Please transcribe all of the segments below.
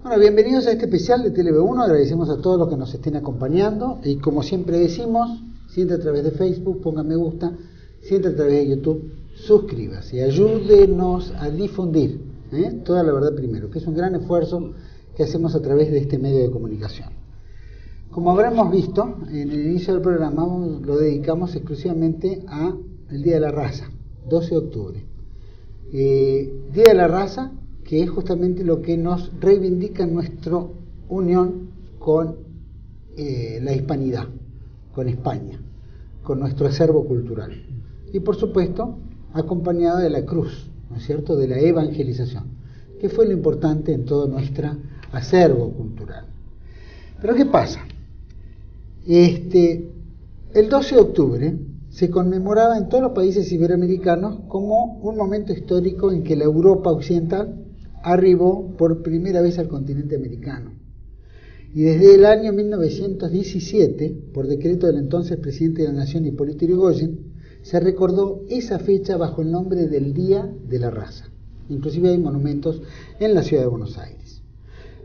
Bueno, bienvenidos a este especial de TLV1. Agradecemos a todos los que nos estén acompañando. Y como siempre decimos, si entra a través de Facebook, ponga me gusta. Si entra a través de YouTube, suscríbase. Ayúdenos a difundir toda la verdad primero, que es un gran esfuerzo que hacemos a través de este medio de comunicación. Como habremos visto, en el inicio del programa lo dedicamos exclusivamente a el Día de la Raza, 12 de octubre. Día de la Raza, que es justamente lo que nos reivindica nuestra unión con la hispanidad, con España, con nuestro acervo cultural. Y por supuesto, acompañado de la cruz, ¿no es cierto?, de la evangelización, que fue lo importante en todo nuestro acervo cultural. Pero ¿qué pasa? El 12 de octubre se conmemoraba en todos los países iberoamericanos como un momento histórico en que la Europa occidental arribó por primera vez al continente americano. Y desde el año 1917, por decreto del entonces presidente de la Nación, Hipólito Yrigoyen, se recordó esa fecha bajo el nombre del Día de la Raza. Inclusive hay monumentos en la ciudad de Buenos Aires.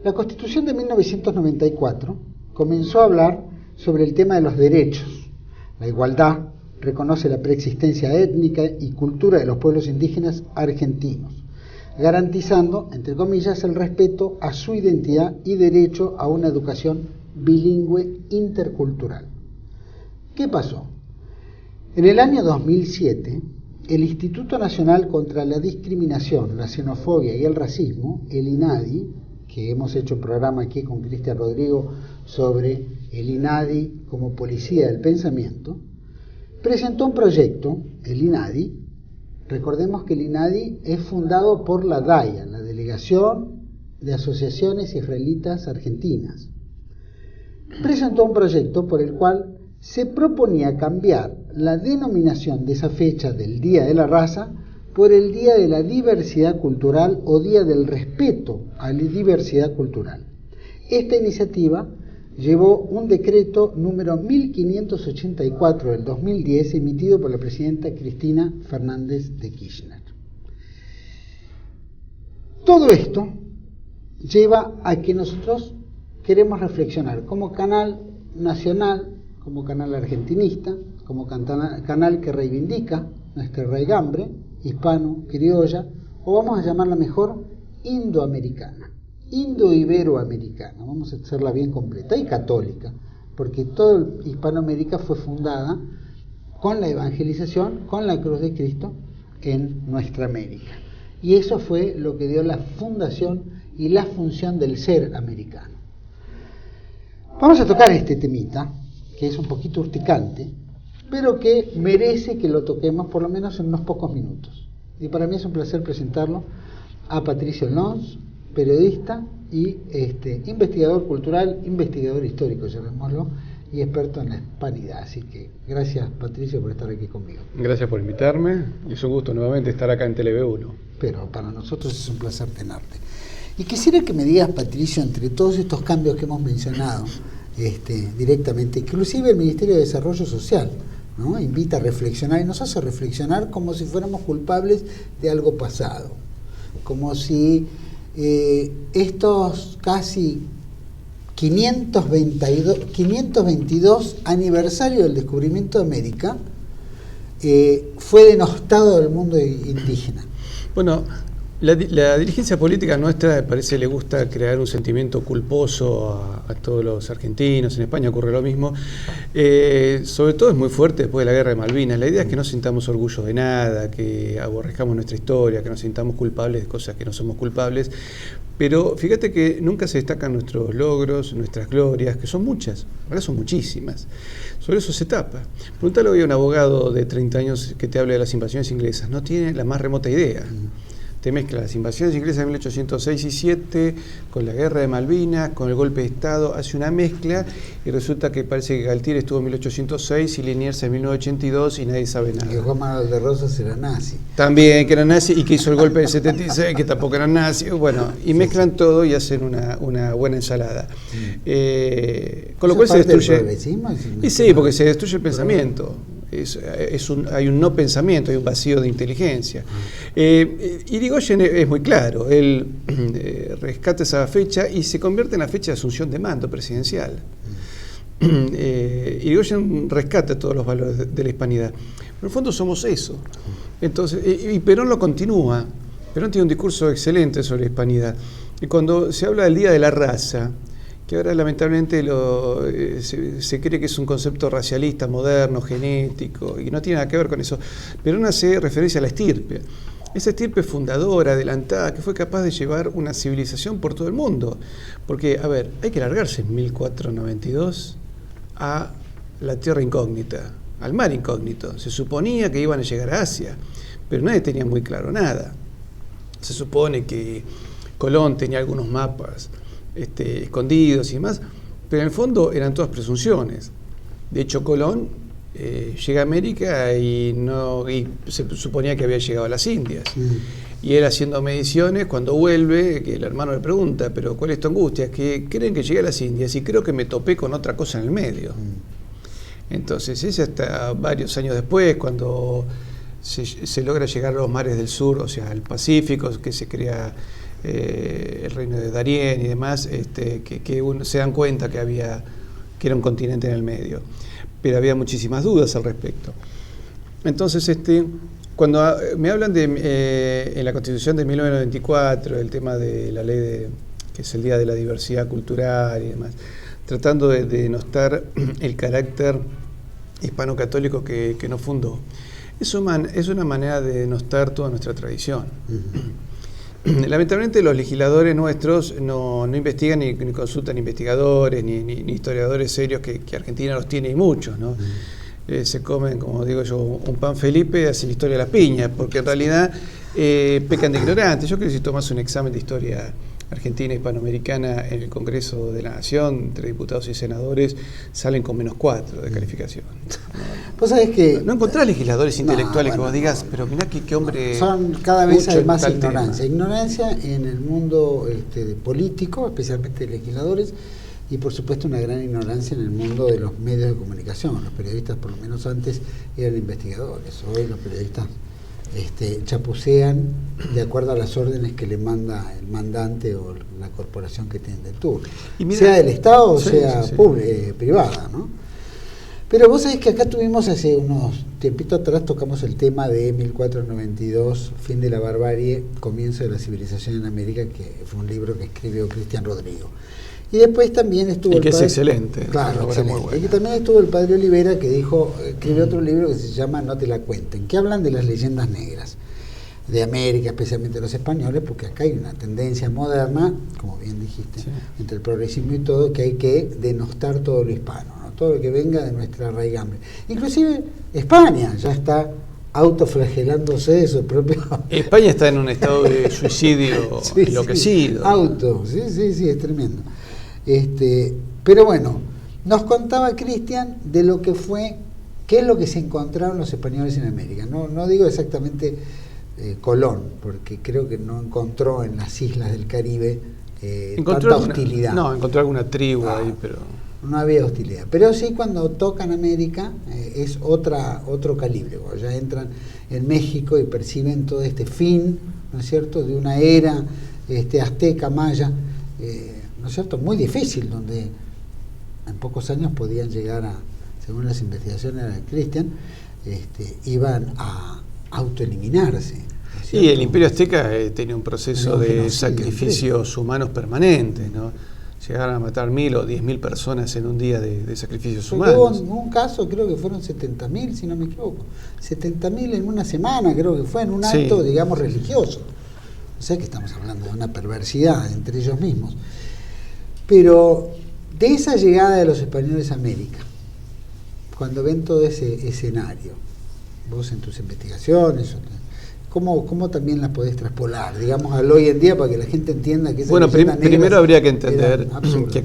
La Constitución de 1994 comenzó a hablar sobre el tema de los derechos. La igualdad reconoce la preexistencia étnica y cultura de los pueblos indígenas argentinos, garantizando, entre comillas, el respeto a su identidad y derecho a una educación bilingüe intercultural. ¿Qué pasó? En el año 2007, el Instituto Nacional contra la Discriminación, la Xenofobia y el Racismo, el INADI, que hemos hecho un programa aquí con Cristian Rodrigo sobre el INADI como policía del pensamiento, presentó un proyecto, el INADI. Recordemos que el INADI es fundado por la DAIA, la Delegación de Asociaciones Israelitas Argentinas. Presentó un proyecto por el cual se proponía cambiar la denominación de esa fecha del Día de la Raza por el Día de la Diversidad Cultural o Día del Respeto a la Diversidad Cultural. Esta iniciativa llevó un decreto número 1584 del 2010 emitido por la presidenta Cristina Fernández de Kirchner. Todo esto lleva a que nosotros queremos reflexionar como canal nacional, como canal argentinista, como canal que reivindica nuestra raigambre hispano-criolla, o vamos a llamarla mejor indoamericana, indo-iberoamericana, vamos a hacerla bien completa, y católica, porque toda Hispanoamérica fue fundada con la evangelización, con la cruz de Cristo en nuestra América. Y eso fue lo que dio la fundación y la función del ser americano. Vamos a tocar este temita, que es un poquito urticante, pero que merece que lo toquemos por lo menos en unos pocos minutos. Y para mí es un placer presentarlo a Patricio Lons, periodista y investigador cultural, investigador histórico, llamémoslo, y experto en la hispanidad. Así que gracias, Patricio, por estar aquí conmigo. Gracias por invitarme, y es un gusto nuevamente estar acá en TLV1. Pero para nosotros es un placer tenerte. Y quisiera que me digas, Patricio, entre todos estos cambios que hemos mencionado directamente, inclusive el Ministerio de Desarrollo Social, ¿no?, invita a reflexionar y nos hace reflexionar como si fuéramos culpables de algo pasado, como si estos casi 522 aniversario del descubrimiento de América fue denostado del mundo indígena. Bueno, la dirigencia política nuestra, me parece, le gusta crear un sentimiento culposo a todos los argentinos. En España ocurre lo mismo. Sobre todo es muy fuerte después de la Guerra de Malvinas. La idea es que no sintamos orgullo de nada, que aborrezcamos nuestra historia, que nos sintamos culpables de cosas que no somos culpables. Pero fíjate que nunca se destacan nuestros logros, nuestras glorias, que son muchas, ahora son muchísimas. Sobre eso se tapa. Pregúntale hoy a un abogado de 30 años que te hable de las invasiones inglesas. No tiene la más remota idea. Te mezcla las invasiones inglesas de 1806 y 7 con la guerra de Malvinas, con el golpe de Estado, hace una mezcla y resulta que parece que Galtier estuvo en 1806 y Liniers en 1982 y nadie sabe nada. Y que Juan Manuel de Rosas era nazi. También, que era nazi, y que hizo el golpe del 76, que tampoco era nazi. Bueno, y mezclan todo y hacen una buena ensalada. Con lo cual se destruye. Y sí, porque se destruye el pensamiento. hay un no pensamiento, hay un vacío de inteligencia. Irigoyen es muy claro, él rescata esa fecha y se convierte en la fecha de asunción de mando presidencial. Irigoyen rescata todos los valores de la hispanidad. Pero en el fondo somos eso. Entonces, y Perón lo continúa. Perón tiene un discurso excelente sobre la hispanidad. Y cuando se habla del Día de la Raza, que ahora lamentablemente se cree que es un concepto racialista, moderno, genético, y no tiene nada que ver con eso. Perón hace referencia a la estirpe. Esa estirpe fundadora, adelantada, que fue capaz de llevar una civilización por todo el mundo. Porque, a ver, hay que largarse en 1492 a la tierra incógnita, al mar incógnito. Se suponía que iban a llegar a Asia, pero nadie tenía muy claro nada. Se supone que Colón tenía algunos mapas escondidos y demás, pero en el fondo eran todas presunciones. De hecho, Colón llega a América y se suponía que había llegado a las Indias. Y él haciendo mediciones, cuando vuelve, que el hermano le pregunta, pero ¿cuál es tu angustia? Es que creen que llegué a las Indias y creo que me topé con otra cosa en el medio. Entonces, es hasta varios años después, cuando se logra llegar a los mares del sur, o sea, al Pacífico, que se crea el reino de Darién y demás, que uno se dan cuenta que era un continente en el medio. Pero había muchísimas dudas al respecto. Entonces, cuando me hablan en la Constitución de 1994, el tema de la ley que es el Día de la Diversidad Cultural y demás, tratando de denostar el carácter hispano-católico que nos fundó, es una manera de denostar toda nuestra tradición. Lamentablemente los legisladores nuestros no investigan ni consultan investigadores ni historiadores serios, que Argentina los tiene y muchos, ¿no? Se comen, como digo yo, un pan Felipe, hacen historia de las piñas, porque en realidad pecan de ignorantes. Yo creo que si tomas un examen de historia argentina, hispanoamericana en el Congreso de la Nación, entre diputados y senadores, salen con -4 de calificación. Vos sabés que no encontrás legisladores intelectuales que vos digas, pero mirá qué hombre. Son cada vez hay más ignorancia. Ignorancia en el mundo político, especialmente de legisladores, y por supuesto una gran ignorancia en el mundo de los medios de comunicación. Los periodistas, por lo menos antes, eran investigadores. Hoy los periodistas chapucean de acuerdo a las órdenes que le manda el mandante o la corporación que tiene el turno, sea del Estado o sea privada, ¿no? Pero vos sabés que acá tuvimos hace unos tiempitos atrás, tocamos el tema de 1492, fin de la barbarie, comienzo de la civilización en América, que fue un libro que escribió Cristian Rodrigo. Y después también estuvo el padre, es excelente. Claro, excelente. Y que también estuvo el padre Olivera, que escribió otro libro que se llama No te la cuenten, que hablan de las leyendas negras de América, especialmente los españoles, porque acá hay una tendencia moderna, como bien dijiste, entre el progresismo y todo, que hay que denostar todo lo hispano, ¿no? Todo lo que venga de nuestra raigambre. Inclusive España ya está autoflagelándose de su propio... España está en un estado de suicidio enloquecido. Sí, es tremendo. Pero bueno, nos contaba Cristian de lo que fue, qué es lo que se encontraron los españoles en América. No digo exactamente Colón, porque creo que no encontró en las islas del Caribe tanta hostilidad. Encontró alguna tribu ahí, pero... No había hostilidad. Pero sí, cuando tocan América es otro calibre. Cuando ya entran en México y perciben todo este fin, ¿no es cierto?, de una era azteca, maya, ¿no es cierto?, muy difícil, donde en pocos años podían llegar a, según las investigaciones de Cristian, iban a autoeliminarse. ¿no? Y el Imperio Azteca tenía un proceso de sacrificios humanos permanentes, ¿no? Llegaron a matar 1.000 o 10.000 personas en un día de sacrificios humanos. Hubo un caso, creo que fueron 70.000, si no me equivoco. 70.000 en una semana, creo que fue, en un acto, digamos, religioso. O sea que estamos hablando de una perversidad entre ellos mismos. Pero de esa llegada de los españoles a América, cuando ven todo ese escenario, vos en tus investigaciones, ¿cómo también las podés traspolar, digamos, al hoy en día, para que la gente entienda que primero habría que entender que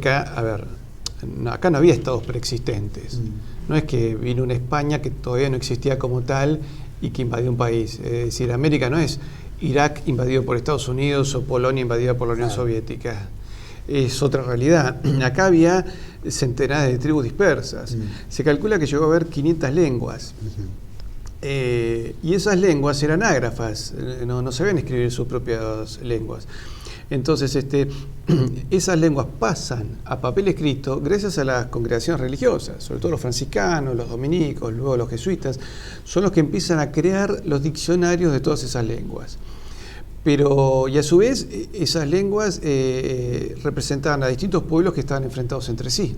acá no había estados preexistentes. No es que vino una España que todavía no existía como tal y que invadió un país. Es decir, América no es Irak invadido por Estados Unidos o Polonia invadida por la Unión Soviética. es otra realidad. Acá había centenares de tribus dispersas. Se calcula que llegó a haber 500 lenguas. Y esas lenguas eran ágrafas, no sabían escribir sus propias lenguas. Entonces, esas lenguas pasan a papel escrito gracias a las congregaciones religiosas, sobre todo los franciscanos, los dominicos, luego los jesuitas, son los que empiezan a crear los diccionarios de todas esas lenguas. Y a su vez, esas lenguas representaban a distintos pueblos que estaban enfrentados entre sí.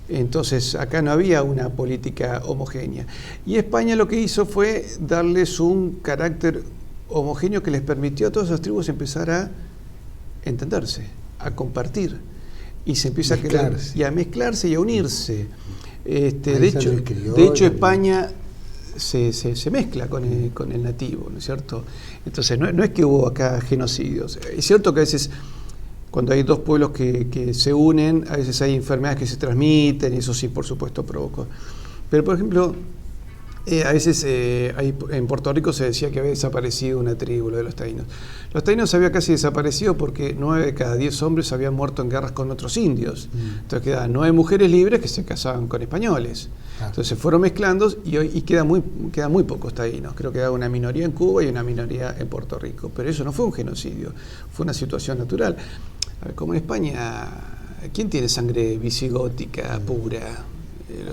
Entonces, acá no había una política homogénea. Y España lo que hizo fue darles un carácter homogéneo que les permitió a todas esas tribus empezar a entenderse, a compartir, y se empieza a mezclarse y a unirse. De hecho, España se mezcla con el nativo, ¿no es cierto? Entonces, no es que hubo acá genocidios. Es cierto que a veces, cuando hay dos pueblos que se unen, a veces hay enfermedades que se transmiten, y eso sí, por supuesto, provocó. Pero, por ejemplo, a veces en Puerto Rico se decía que había desaparecido una tribu, lo de los taínos. Los taínos habían casi desaparecido porque 9 de cada 10 hombres habían muerto en guerras con otros indios. Entonces quedaban 9 mujeres libres que se casaban con españoles. Entonces se fueron mezclando y quedan muy pocos taínos. Creo que queda una minoría en Cuba y una minoría en Puerto Rico. Pero eso no fue un genocidio, fue una situación natural. A ver, como en España, ¿quién tiene sangre visigótica pura?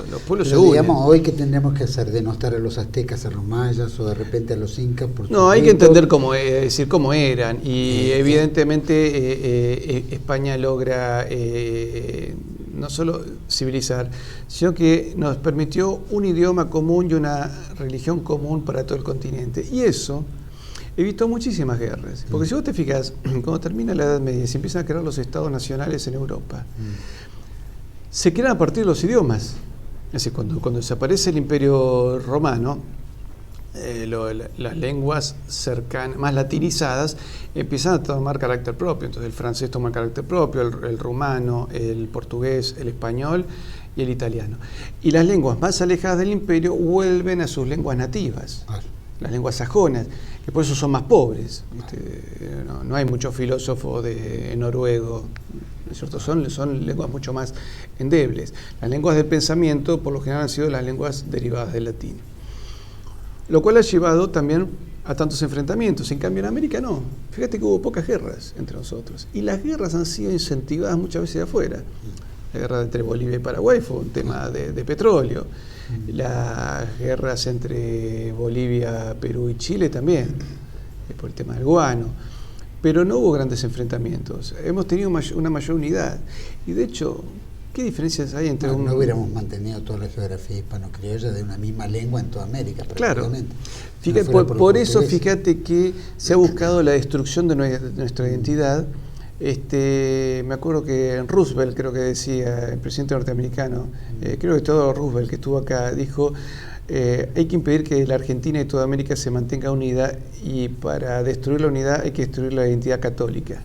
Los pueblos se unen. Digamos, hoy, ¿qué tendríamos que hacer? ¿Denostar a los aztecas, a los mayas o de repente a los incas? No, hay que entender cómo eran. Y evidentemente España logra no solo civilizar, sino que nos permitió un idioma común y una religión común para todo el continente. Y eso evitó muchísimas guerras. Porque si vos te fijas, cuando termina la Edad Media y se empiezan a crear los estados nacionales en Europa, se crean a partir de los idiomas. Es decir, cuando desaparece el Imperio Romano, las lenguas cercanas, más latinizadas, empiezan a tomar carácter propio. Entonces el francés toma carácter propio, el rumano, el portugués, el español y el italiano. Y las lenguas más alejadas del imperio vuelven a sus lenguas nativas, las lenguas sajonas, que por eso son más pobres. No hay muchos filósofos de noruego, ¿no es cierto? Son lenguas mucho más endebles. Las lenguas de pensamiento, por lo general, han sido las lenguas derivadas del latín. Lo cual ha llevado también a tantos enfrentamientos. En cambio, en América no. Fíjate que hubo pocas guerras entre nosotros. Y las guerras han sido incentivadas muchas veces de afuera. La guerra entre Bolivia y Paraguay fue un tema de petróleo. Las guerras entre Bolivia, Perú y Chile también, por el tema del guano. Pero no hubo grandes enfrentamientos. Hemos tenido una mayor unidad. Y de hecho, ¿qué diferencias hay entre no hubiéramos mantenido toda la geografía hispano-criolla de una misma lengua en toda América? Claro. Fíjate, por eso, fíjate que se ha buscado la destrucción de nuestra identidad. Me acuerdo que Roosevelt, creo que decía, el presidente norteamericano, creo que todo Roosevelt que estuvo acá, dijo: hay que impedir que la Argentina y toda América se mantenga unida, y para destruir la unidad hay que destruir la identidad católica.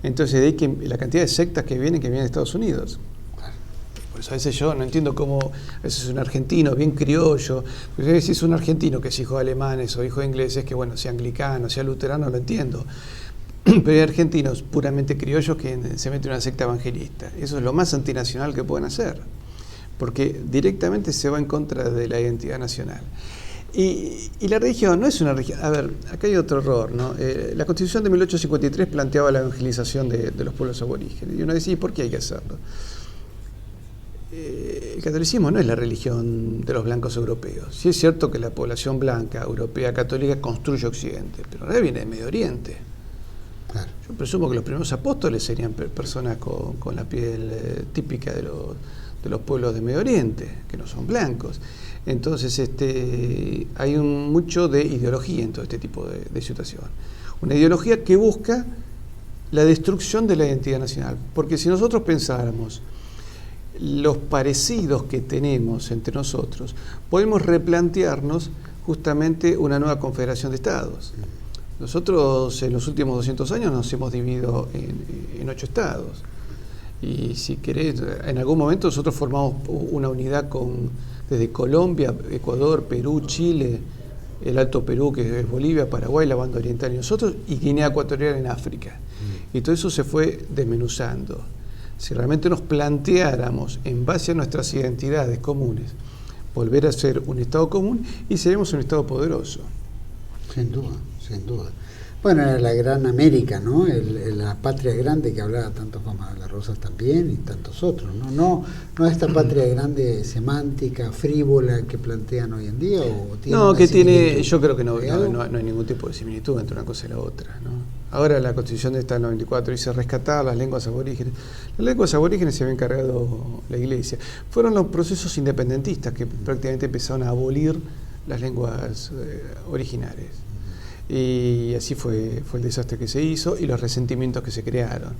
Entonces, de ahí que la cantidad de sectas que vienen de Estados Unidos. Por eso a veces yo no entiendo cómo a veces un argentino bien criollo, porque a veces un argentino que es hijo de alemanes o hijo de ingleses, que bueno, sea anglicano, sea luterano, lo entiendo. Pero hay argentinos puramente criollos que se meten en una secta evangelista. Eso es lo más antinacional que pueden hacer, porque directamente se va en contra de la identidad nacional. Y la religión no es una religión. A ver, acá hay otro error, ¿no? La Constitución de 1853 planteaba la evangelización de los pueblos aborígenes. Y uno decía: ¿y por qué hay que hacerlo? El catolicismo no es la religión de los blancos europeos. Sí es cierto que la población blanca, europea, católica, construye Occidente, pero en realidad viene de Medio Oriente. Claro. Yo presumo que los primeros apóstoles serían personas con la piel típica de los pueblos de Medio Oriente, que no son blancos. Entonces hay mucho de ideología en todo este tipo de situación. Una ideología que busca la destrucción de la identidad nacional. Porque si nosotros pensáramos los parecidos que tenemos entre nosotros, podemos replantearnos justamente una nueva confederación de estados. Nosotros en los últimos 200 años nos hemos dividido en 8 estados. Y si querés, en algún momento nosotros formamos una unidad desde Colombia, Ecuador, Perú, Chile, el Alto Perú, que es Bolivia, Paraguay, la banda oriental y nosotros, y Guinea Ecuatorial en África. y todo eso se fue desmenuzando. Si realmente nos planteáramos, en base a nuestras identidades comunes, volver a ser un Estado común, y seremos un Estado poderoso. Sin duda, sin duda. Bueno, era la gran América, ¿no? La patria grande que hablaba tanto Juan Manuel de Rosas también y tantos otros, ¿no? No esta patria grande semántica, frívola que plantean hoy en día. ¿O tiene no, que tiene, yo creo que no hay ningún tipo de similitud entre una cosa y la otra, ¿no? Ahora la Constitución de esta del 94 dice rescatar las lenguas aborígenes. Las lenguas aborígenes se había encargado la Iglesia. Fueron los procesos independentistas que prácticamente empezaron a abolir las lenguas originales. Y así fue el desastre que se hizo y los resentimientos que se crearon.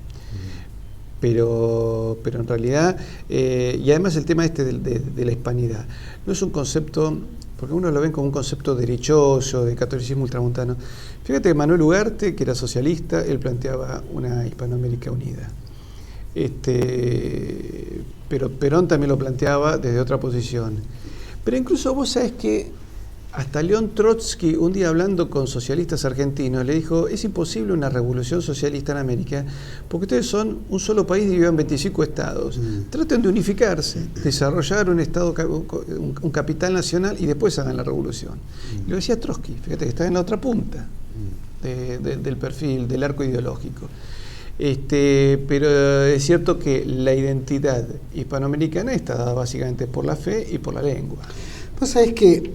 Pero en realidad, y además el tema de la hispanidad, no es un concepto, porque uno lo ven como un concepto derechoso, de catolicismo ultramontano. Fíjate que Manuel Ugarte, que era socialista, él planteaba una Hispanoamérica unida. Pero Perón también lo planteaba desde otra posición. Pero incluso vos sabés que hasta León Trotsky, un día hablando con socialistas argentinos, le dijo: es imposible una revolución socialista en América, porque ustedes son un solo país dividido en 25 estados. Traten de unificarse, desarrollar un estado, un capital nacional, y después hagan la revolución. Y lo decía Trotsky, fíjate que está en la otra punta del perfil, del arco ideológico. Pero es cierto que la identidad hispanoamericana está dada básicamente por la fe y por la lengua. Vos sabés que,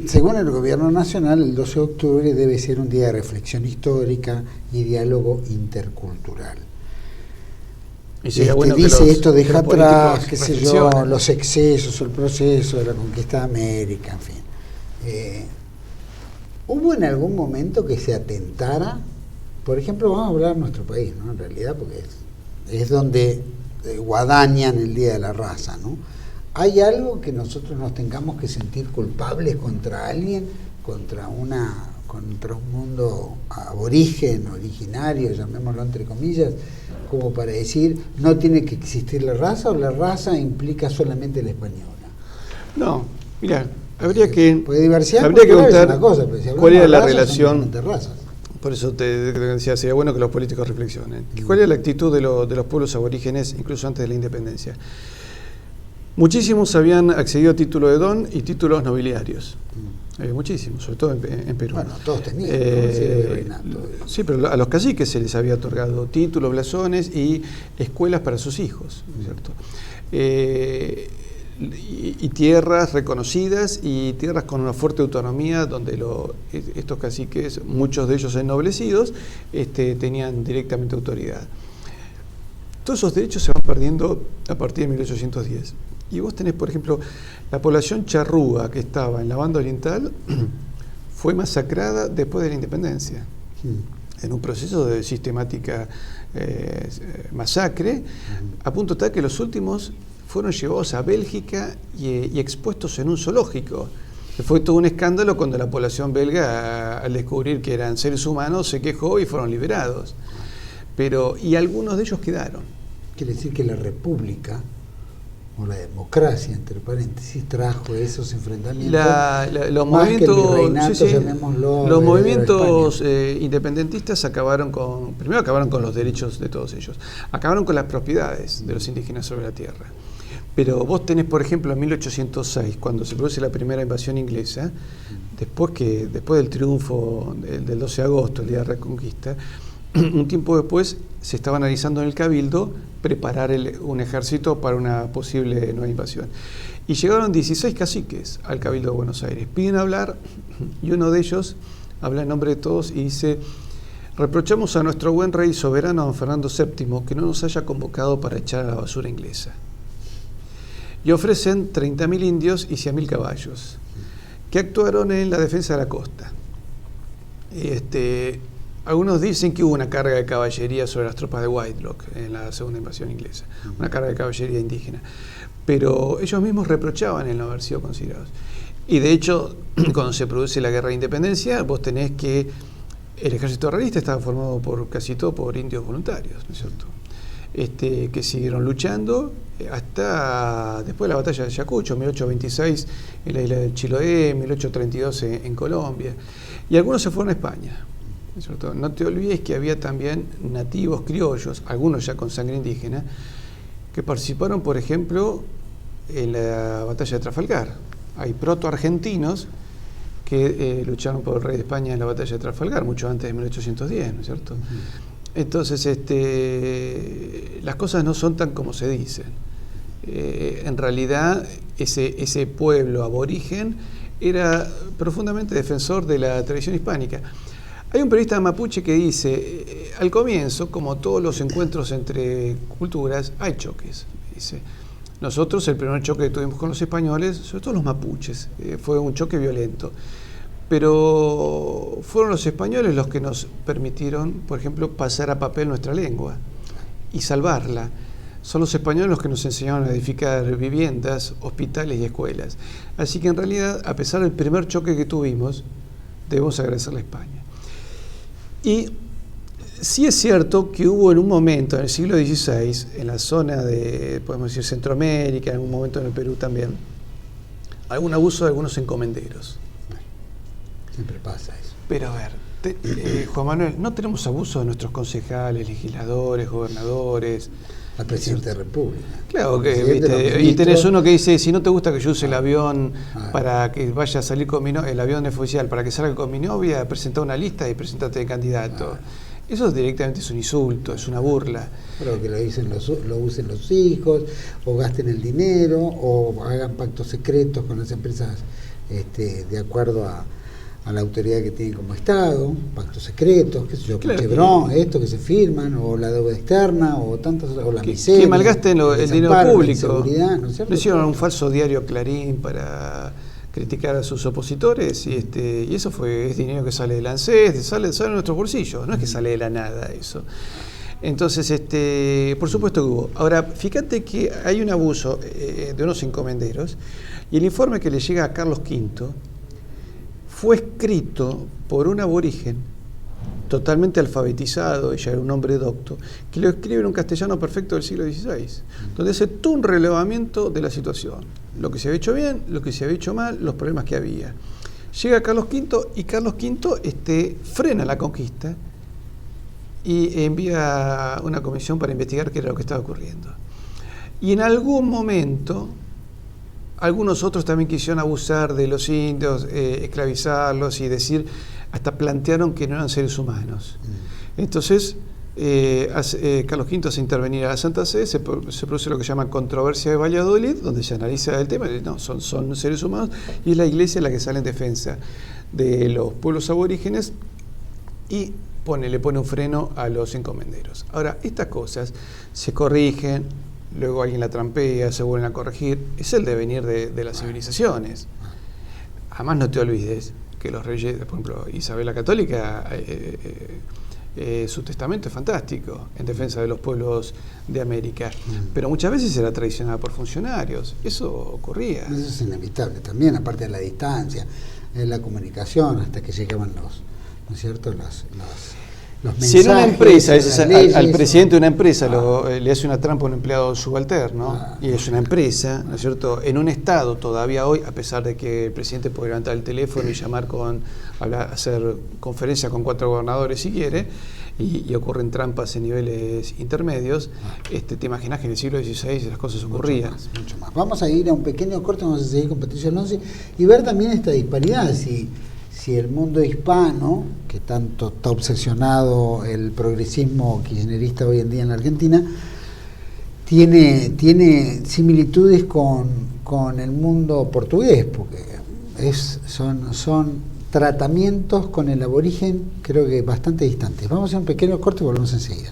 según el gobierno nacional, el 12 de octubre debe ser un día de reflexión histórica y diálogo intercultural. Y bueno dice esto, deja atrás, qué sé yo, los excesos, el proceso de la conquista de América, en fin. ¿Hubo en algún momento que se atentara? Por ejemplo, vamos a hablar de nuestro país, ¿no? En realidad, porque es donde guadañan el Día de la Raza, ¿no? ¿Hay algo que nosotros nos tengamos que sentir culpables contra alguien, contra un mundo aborigen, originario, llamémoslo entre comillas, como para decir no tiene que existir la raza, o la raza implica solamente la española? No, mira, habría que contar una cosa, cuál era la relación. Por eso te decía, sería bueno que los políticos reflexionen. ¿Cuál era la actitud de los pueblos aborígenes, incluso antes de la independencia? Muchísimos habían accedido a título de don y títulos nobiliarios. Muchísimos, sobre todo en Perú. Bueno, todos tenían. Sí, pero a los caciques se les había otorgado títulos, blasones y escuelas para sus hijos, ¿cierto? Y tierras reconocidas y tierras con una fuerte autonomía, donde estos caciques, muchos de ellos ennoblecidos, tenían directamente autoridad. Todos esos derechos se van perdiendo a partir de 1810. Y vos tenés, por ejemplo, la población charrúa que estaba en la banda oriental fue masacrada después de la independencia, en un proceso de sistemática masacre, a punto tal que los últimos fueron llevados a Bélgica y expuestos en un zoológico. Fue todo un escándalo cuando la población belga, al descubrir que eran seres humanos, se quejó y fueron liberados. Y algunos de ellos quedaron. Quiere decir que la república, o la democracia, entre paréntesis, trajo esos enfrentamientos. Los movimientos independentistas primero acabaron con los derechos de todos ellos, acabaron con las propiedades de los indígenas sobre la tierra. Pero vos tenés, por ejemplo, en 1806, cuando se produce la primera invasión inglesa, después del triunfo del 12 de agosto, el día de la Reconquista, un tiempo después se estaba analizando en el Cabildo preparar un ejército para una posible nueva invasión. Y llegaron 16 caciques al Cabildo de Buenos Aires. Piden hablar y uno de ellos habla en nombre de todos y dice: reprochamos a nuestro buen rey soberano don Fernando VII que no nos haya convocado para echar a la basura inglesa. Y ofrecen 30.000 indios y 100.000 caballos que actuaron en la defensa de la costa. Algunos dicen que hubo una carga de caballería sobre las tropas de Whitelock en la segunda invasión inglesa, una carga de caballería indígena, pero ellos mismos reprochaban el no haber sido considerados. Y de hecho, cuando se produce la guerra de independencia, vos tenés que el ejército realista estaba formado casi todo por indios voluntarios, ¿no es cierto? Que siguieron luchando hasta después de la batalla de Ayacucho, 1826 en la isla del Chiloé, 1832 en Colombia, y algunos se fueron a España. ¿no es cierto? No te olvides que había también nativos criollos, algunos ya con sangre indígena, que participaron, por ejemplo, en la batalla de Trafalgar. Hay proto-argentinos que lucharon por el rey de España en la batalla de Trafalgar, mucho antes de 1810, ¿no es cierto? Entonces, las cosas no son tan como se dicen. En realidad, ese pueblo aborigen era profundamente defensor de la tradición hispánica. Hay un periodista mapuche que dice, al comienzo, como todos los encuentros entre culturas, hay choques. Dice, nosotros el primer choque que tuvimos con los españoles, sobre todo los mapuches, fue un choque violento. Pero fueron los españoles los que nos permitieron, por ejemplo, pasar a papel nuestra lengua y salvarla. Son los españoles los que nos enseñaron a edificar viviendas, hospitales y escuelas. Así que en realidad, a pesar del primer choque que tuvimos, debemos agradecerle a España. Y sí es cierto que hubo en un momento, en el siglo XVI, en la zona de, podemos decir, Centroamérica, en algún momento en el Perú también, algún abuso de algunos encomenderos. Siempre pasa eso. Pero a ver, Juan Manuel, no tenemos abuso de nuestros concejales, legisladores, gobernadores. Al presidente de la República. Claro, que, y tenés uno que dice, si no te gusta que yo use el avión para que vaya a salir con mi novia, el avión oficial, para que salga con mi novia, presenta una lista y presentate de candidato. Eso directamente es un insulto, es una burla. Pero que lo usen los hijos, o gasten el dinero, o hagan pactos secretos con las empresas de acuerdo a la autoridad que tienen como Estado, pactos secretos, qué sé yo, claro, Chevron, esto que se firman, o la deuda externa, o tantas, o la miseria. Que malgasten el dinero público. ¿No es cierto? Le hicieron un falso diario Clarín para criticar a sus opositores, y eso es dinero que sale del ANSES, sale de nuestros bolsillos, no es que sale de la nada eso. Entonces, por supuesto que hubo. Ahora, fíjate que hay un abuso de unos encomenderos, y el informe que le llega a Carlos V fue escrito por un aborigen totalmente alfabetizado, ella era un hombre docto, que lo escribe en un castellano perfecto del siglo XVI, donde hace todo un relevamiento de la situación, lo que se había hecho bien, lo que se había hecho mal, los problemas que había. Llega Carlos V y Carlos V frena la conquista y envía una comisión para investigar qué era lo que estaba ocurriendo. Y en algún momento algunos otros también quisieron abusar de los indios, esclavizarlos y decir, hasta plantearon que no eran seres humanos. Entonces, Carlos V hace intervenir a la Santa Sede, se produce lo que se llama controversia de Valladolid, donde se analiza el tema, no, son seres humanos, y es la Iglesia la que sale en defensa de los pueblos aborígenes y le pone un freno a los encomenderos. Ahora, estas cosas se corrigen, luego alguien la trampea, se vuelven a corregir. Es el devenir de las civilizaciones. Además, no te olvides que los reyes, por ejemplo, Isabel la Católica, su testamento es fantástico en defensa de los pueblos de América, pero muchas veces era traicionada por funcionarios. Eso ocurría. Eso es inevitable también, aparte de la distancia, la comunicación, hasta que llegaban ¿no es cierto?, los mensajes, si en una empresa al presidente de una empresa le hace una trampa a un empleado subalterno, y es una empresa, ¿no es cierto? En un estado todavía hoy, a pesar de que el presidente puede levantar el teléfono y llamar hacer conferencia con 4 gobernadores si quiere, y ocurren trampas en niveles intermedios, te imaginas que en el siglo XVI las cosas ocurrían. Mucho más. Vamos a ir a un pequeño corte, vamos a seguir con Patricio Alonso y ver también esta disparidad, si el mundo hispano, que tanto está obsesionado el progresismo kirchnerista hoy en día en la Argentina, tiene similitudes con el mundo portugués, porque son tratamientos con el aborigen, creo que bastante distantes. Vamos a hacer un pequeño corte y volvemos enseguida.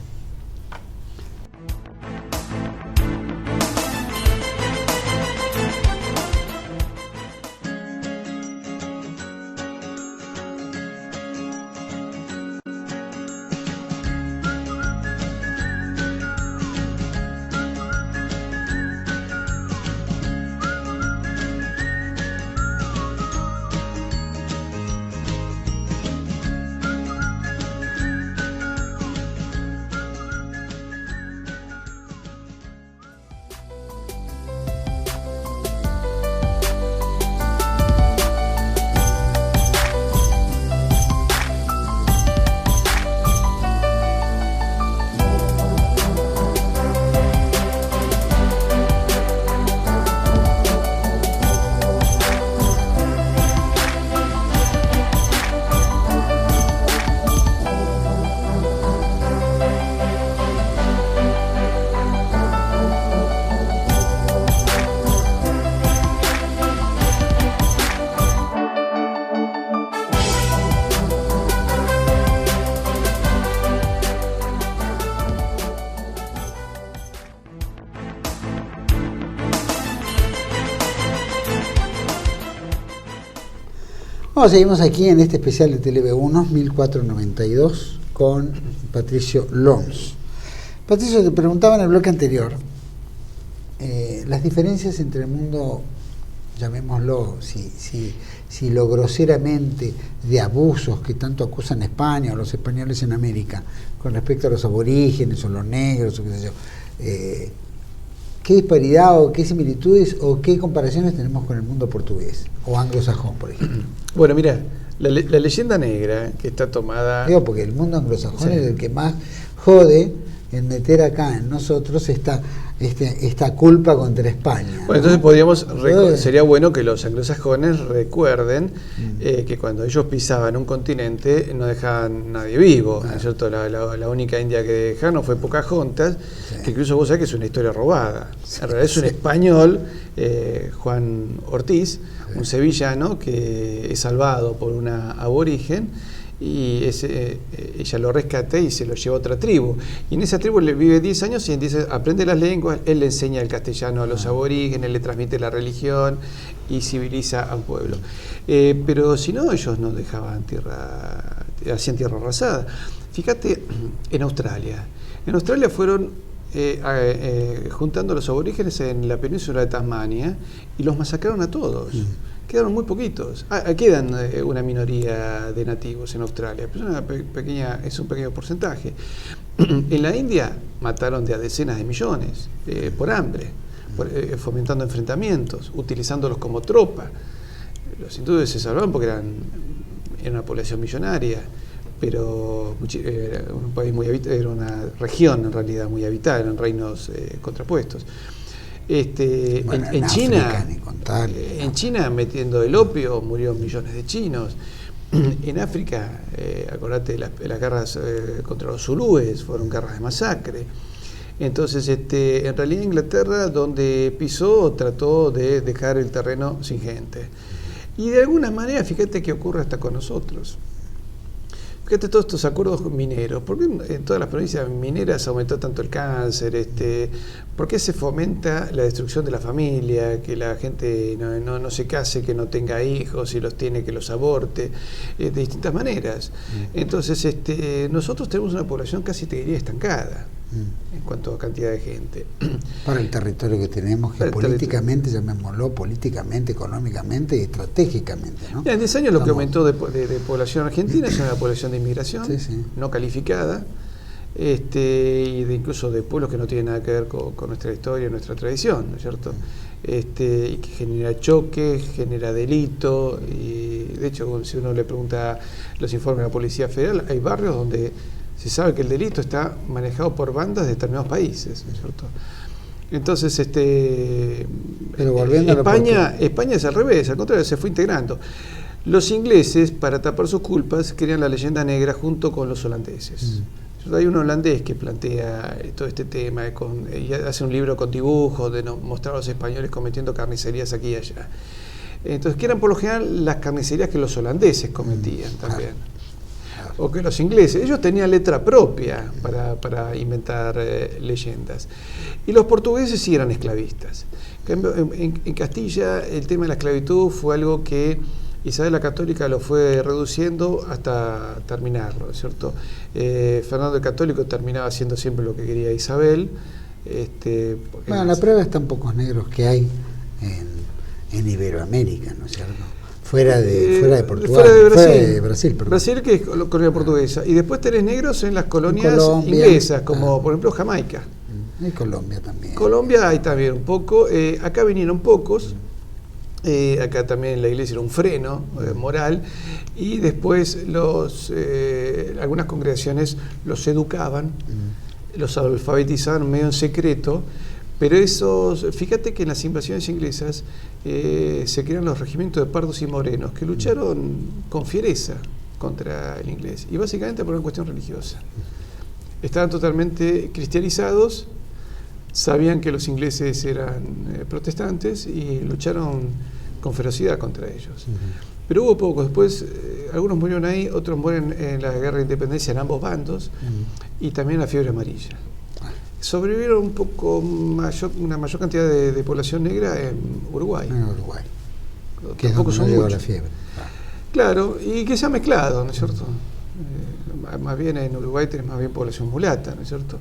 Bueno, seguimos aquí en este especial de Tele-B1 1492 con Patricio Loms. Patricio, te preguntaba en el bloque anterior las diferencias entre el mundo, llamémoslo, si lo groseramente, de abusos que tanto acusan España o los españoles en América con respecto a los aborígenes o los negros o qué sé yo. ¿Qué disparidad o qué similitudes o qué comparaciones tenemos con el mundo portugués o anglosajón, por ejemplo? Bueno, mira, la leyenda negra que está tomada... Digo, porque el mundo anglosajón sí. es el que más jode en meter acá en nosotros esta culpa contra España. Bueno, entonces sería bueno que los anglosajones recuerden que cuando ellos pisaban un continente no dejaban nadie vivo, ¿no es cierto? La única india que dejaron fue Pocahontas, sí. Que incluso vos sabés que es una historia robada. Sí, en realidad es un español, Juan Ortiz, sí. Un sevillano que es salvado por una aborigen, y ella lo rescata y se lo lleva a otra tribu. Y en esa tribu le vive 10 años y aprende las lenguas, él le enseña el castellano a los aborígenes, le transmite la religión y civiliza a un pueblo. Pero si no, ellos no dejaban hacían tierra arrasada. Fíjate, en Australia fueron juntando a los aborígenes en la península de Tasmania y los masacraron a todos. Quedaron muy poquitos. Quedan una minoría de nativos en Australia, pero es un pequeño porcentaje. En la India mataron de a decenas de millones por hambre, fomentando enfrentamientos, utilizándolos como tropa. Los hindúes se salvaron porque eran una población millonaria, pero era un país era una región en realidad muy habitada, eran reinos contrapuestos. Bueno, en China, en China metiendo el opio murieron millones de chinos. En África, acordate, las guerras contra los zulúes fueron guerras de masacre. Entonces, en realidad Inglaterra, donde pisó, trató de dejar el terreno sin gente. Y de alguna manera, fíjate qué ocurre hasta con nosotros. Fíjate todos estos acuerdos mineros. ¿Por qué en todas las provincias mineras aumentó tanto el cáncer? ¿Por qué se fomenta la destrucción de la familia? Que la gente no se case, que no tenga hijos, y los tiene, que los aborte, de distintas maneras. Entonces, nosotros tenemos una población casi, te diría, estancada en cuanto a cantidad de gente. Para el territorio que tenemos, geopolíticamente, llamémoslo, políticamente, económicamente y estratégicamente, ¿no? En 10 años lo que aumentó de población argentina es una población de inmigración, sí. No calificada, y incluso de pueblos que no tienen nada que ver con nuestra historia, nuestra tradición, ¿no es cierto? Y que genera choques, genera delito, y de hecho, si uno le pregunta los informes de la Policía Federal, hay barrios donde se sabe que el delito está manejado por bandas de determinados países, ¿no es cierto? Entonces, pero volviendo España es al revés, al contrario, se fue integrando. Los ingleses, para tapar sus culpas, crean la leyenda negra junto con los holandeses. Hay un holandés que plantea todo este tema, y hace un libro con dibujos de mostrar a los españoles cometiendo carnicerías aquí y allá. Entonces, que eran por lo general las carnicerías que los holandeses cometían también. O que los ingleses, ellos tenían letra propia para inventar leyendas. Y los portugueses sí eran esclavistas. En Castilla el tema de la esclavitud fue algo que Isabel la Católica lo fue reduciendo hasta terminarlo, ¿cierto? Fernando el Católico terminaba haciendo siempre lo que quería Isabel. Bueno, la prueba están pocos negros que hay en Iberoamérica, ¿no es cierto? Fuera de Portugal, fuera de Brasil, perdón. Brasil, que es colonia portuguesa. Y después tenés negros en las colonias inglesas, como por ejemplo Jamaica. Y Colombia también. Colombia hay también un poco. Acá vinieron pocos. Acá también la iglesia era un freno moral. Y después algunas congregaciones los educaban, los alfabetizaban medio en secreto. Pero fíjate que en las invasiones inglesas se crearon los regimientos de pardos y morenos que lucharon con fiereza contra el inglés, y básicamente por una cuestión religiosa. Estaban totalmente cristianizados, sabían que los ingleses eran protestantes y lucharon con ferocidad contra ellos. Pero hubo pocos, después algunos murieron ahí, otros mueren en la guerra de independencia en ambos bandos, y también la fiebre amarilla. Sobrevivieron una mayor cantidad de población negra en Uruguay. Que es donde no llegó la fiebre. Claro, y que se ha mezclado, ¿no es cierto? Más bien en Uruguay tenés más bien población mulata, ¿no es cierto?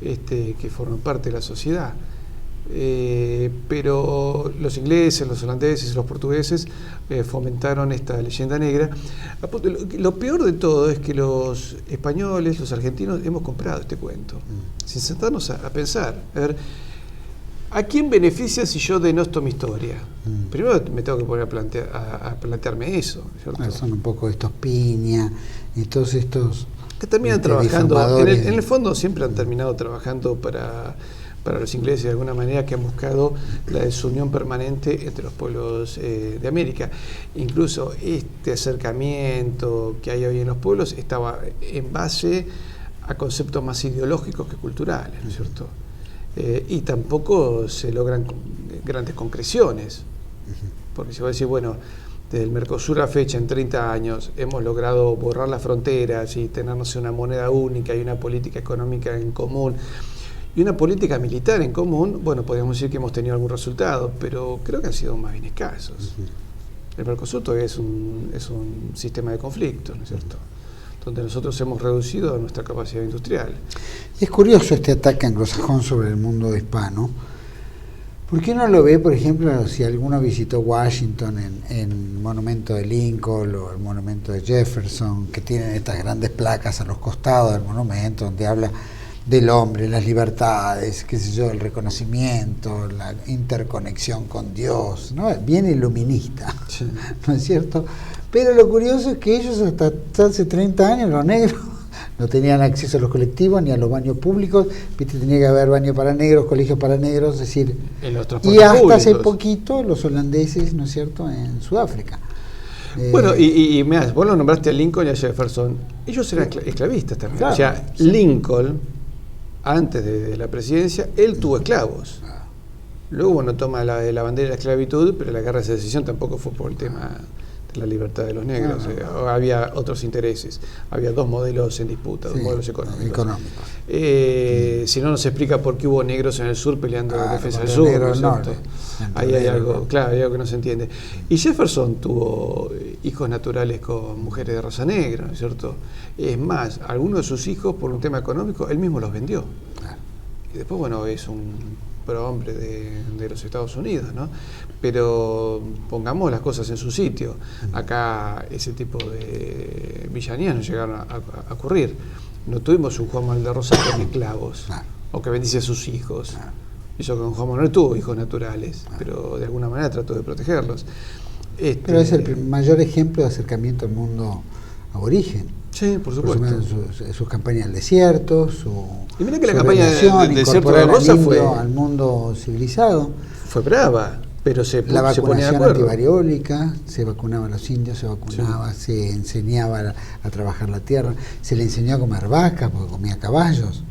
Que forman parte de la sociedad. Pero los ingleses, los holandeses, los portugueses fomentaron esta leyenda negra. Lo peor de todo es que los españoles, los argentinos, hemos comprado este cuento, sin sentarnos a pensar, a ver, ¿a quién beneficia si yo denosto mi historia? Primero me tengo que poner a plantearme eso, ¿cierto? Son un poco estos Piña y todos estos que terminan trabajando, en el fondo siempre han terminado trabajando para los ingleses de alguna manera, que han buscado la desunión permanente entre los pueblos de América. Incluso este acercamiento que hay hoy en los pueblos estaba en base a conceptos más ideológicos que culturales, ¿no es cierto? Y tampoco se logran grandes concreciones, porque se va a decir, bueno, desde el Mercosur a fecha, en 30 años, hemos logrado borrar las fronteras y tener, no sé, una moneda única y una política económica en común y una política militar en común. Bueno, podríamos decir que hemos tenido algún resultado, pero creo que han sido más bien escasos. El Mercosur todavía es un sistema de conflictos, ¿no es cierto?, donde nosotros hemos reducido nuestra capacidad industrial. Es curioso este ataque anglosajón sobre el mundo hispano, porque uno lo ve, por ejemplo, si alguno visitó Washington en el monumento de Lincoln o el monumento de Jefferson, que tienen estas grandes placas a los costados del monumento, donde habla del hombre, las libertades, qué sé yo, el reconocimiento, la interconexión con Dios, ¿no? Bien iluminista, sí. ¿No es cierto? Pero lo curioso es que ellos hasta hace 30 años, los negros, no tenían acceso a los colectivos ni a los baños públicos, ¿viste? Tenía que haber baños para negros, colegios para negros, es decir, y hasta hace poquito los holandeses, ¿no es cierto?, en Sudáfrica. Bueno, y mirá, vos lo nombraste a Lincoln y a Jefferson, ellos eran esclavistas también, claro, o sea, sí. Lincoln, antes de la presidencia, él tuvo esclavos. Luego, bueno, toma la bandera de la esclavitud, pero la guerra de secesión tampoco fue por el tema de la libertad de los negros. Había otros intereses. Había dos modelos en disputa, dos modelos económicos. Si no, nos explica por qué hubo negros en el sur peleando en defensa del sur, ¿no es cierto? Ahí hay algo, claro, hay algo que no se entiende. Y Jefferson tuvo hijos naturales con mujeres de raza negra, ¿no es cierto? Es más, algunos de sus hijos, por un tema económico, él mismo los vendió. Y después, bueno, es un prohombre de los Estados Unidos, ¿no? Pero pongamos las cosas en su sitio. Acá ese tipo de villanías no llegaron a ocurrir. No tuvimos un Juan Manuel de Rosas con esclavos, o que bendice a sus hijos. Hizo que Juan Manuel tuvo hijos naturales, pero de alguna manera trató de protegerlos. Pero es el mayor ejemplo de acercamiento al mundo aborigen. Sí, por supuesto. Sus campañas al desierto, y mira que la campaña del desierto de Rosa fue al mundo civilizado. Fue brava, pero la vacunación antivariólica, se vacunaba a los indios, se vacunaba, se enseñaba a trabajar la tierra, se le enseñó a comer vacas porque comía caballos,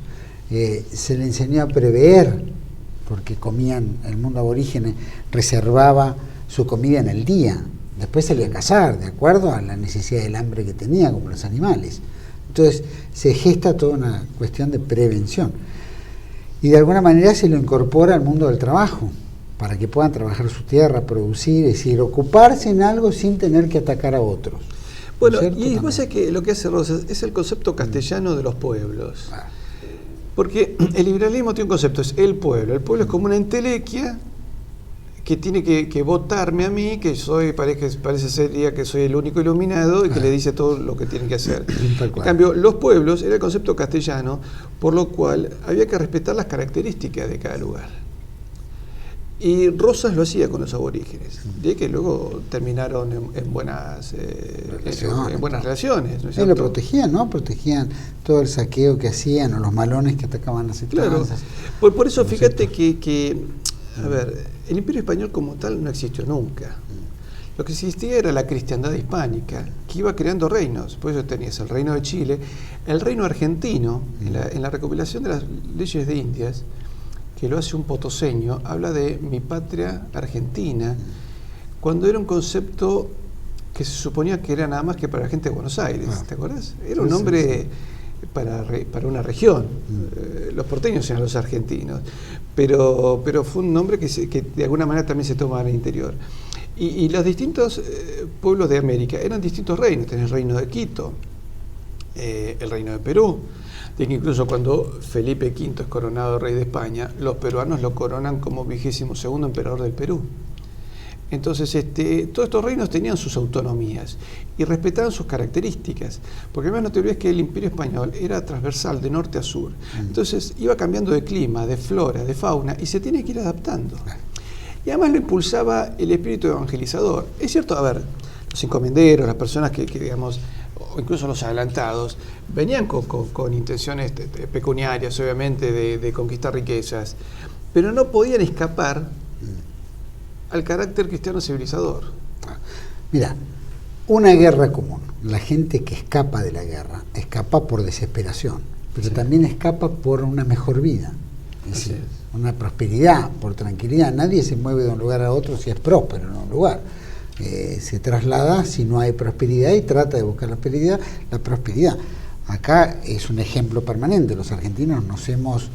se le enseñó a prever porque el mundo aborígene reservaba su comida en el día. Después salía a cazar, de acuerdo a la necesidad del hambre que tenía, como los animales. Entonces, se gesta toda una cuestión de prevención. Y de alguna manera se lo incorpora al mundo del trabajo, para que puedan trabajar su tierra, producir, es decir, ocuparse en algo sin tener que atacar a otros. Bueno, y vos sabés que lo que hace Rosas es el concepto castellano de los pueblos. Porque el liberalismo tiene un concepto, es el pueblo. El pueblo es como una entelequia que tiene que votarme a mí, que parece ser que soy el único iluminado y que le dice todo lo que tiene que hacer. En cambio, los pueblos era el concepto castellano, por lo cual había que respetar las características de cada lugar. Y Rosas lo hacía con los aborígenes, de que luego terminaron en buenas relaciones. ¿No es cierto? Lo protegían, ¿no? Protegían todo el saqueo que hacían o los malones que atacaban las entradas. Claro. Por eso fíjate que a ver, el Imperio Español como tal no existió nunca. Lo que existía era la cristiandad hispánica, que iba creando reinos. Por eso tenías el reino de Chile, el reino argentino, en la recopilación de las leyes de Indias, que lo hace un potoseño, habla de mi patria argentina, cuando era un concepto que se suponía que era nada más que para la gente de Buenos Aires, ¿te acuerdas? Era un nombre para una región. Los porteños eran los argentinos, pero fue un nombre que de alguna manera también se toma en el interior. Y los distintos pueblos de América eran distintos reinos. Tenés el reino de Quito, el reino de Perú, de que incluso cuando Felipe V es coronado rey de España, los peruanos lo coronan como 22º emperador del Perú. Entonces, todos estos reinos tenían sus autonomías y respetaban sus características, porque además no te olvides que el Imperio Español era transversal de norte a sur. Entonces iba cambiando de clima, de flora, de fauna, y se tiene que ir adaptando. Y además lo impulsaba el espíritu evangelizador. Es cierto, a ver, los encomenderos, las personas que digamos, o incluso los adelantados, venían con intenciones pecuniarias, obviamente, de conquistar riquezas, pero no podían escapar al carácter cristiano civilizador. Mira, una guerra común, la gente que escapa de la guerra, escapa por desesperación, pero también escapa por una mejor vida, es decir, una prosperidad, por tranquilidad. Nadie se mueve de un lugar a otro si es próspero en un lugar. Se traslada si no hay prosperidad y trata de buscar la prosperidad. Acá es un ejemplo permanente. Los argentinos nos hemos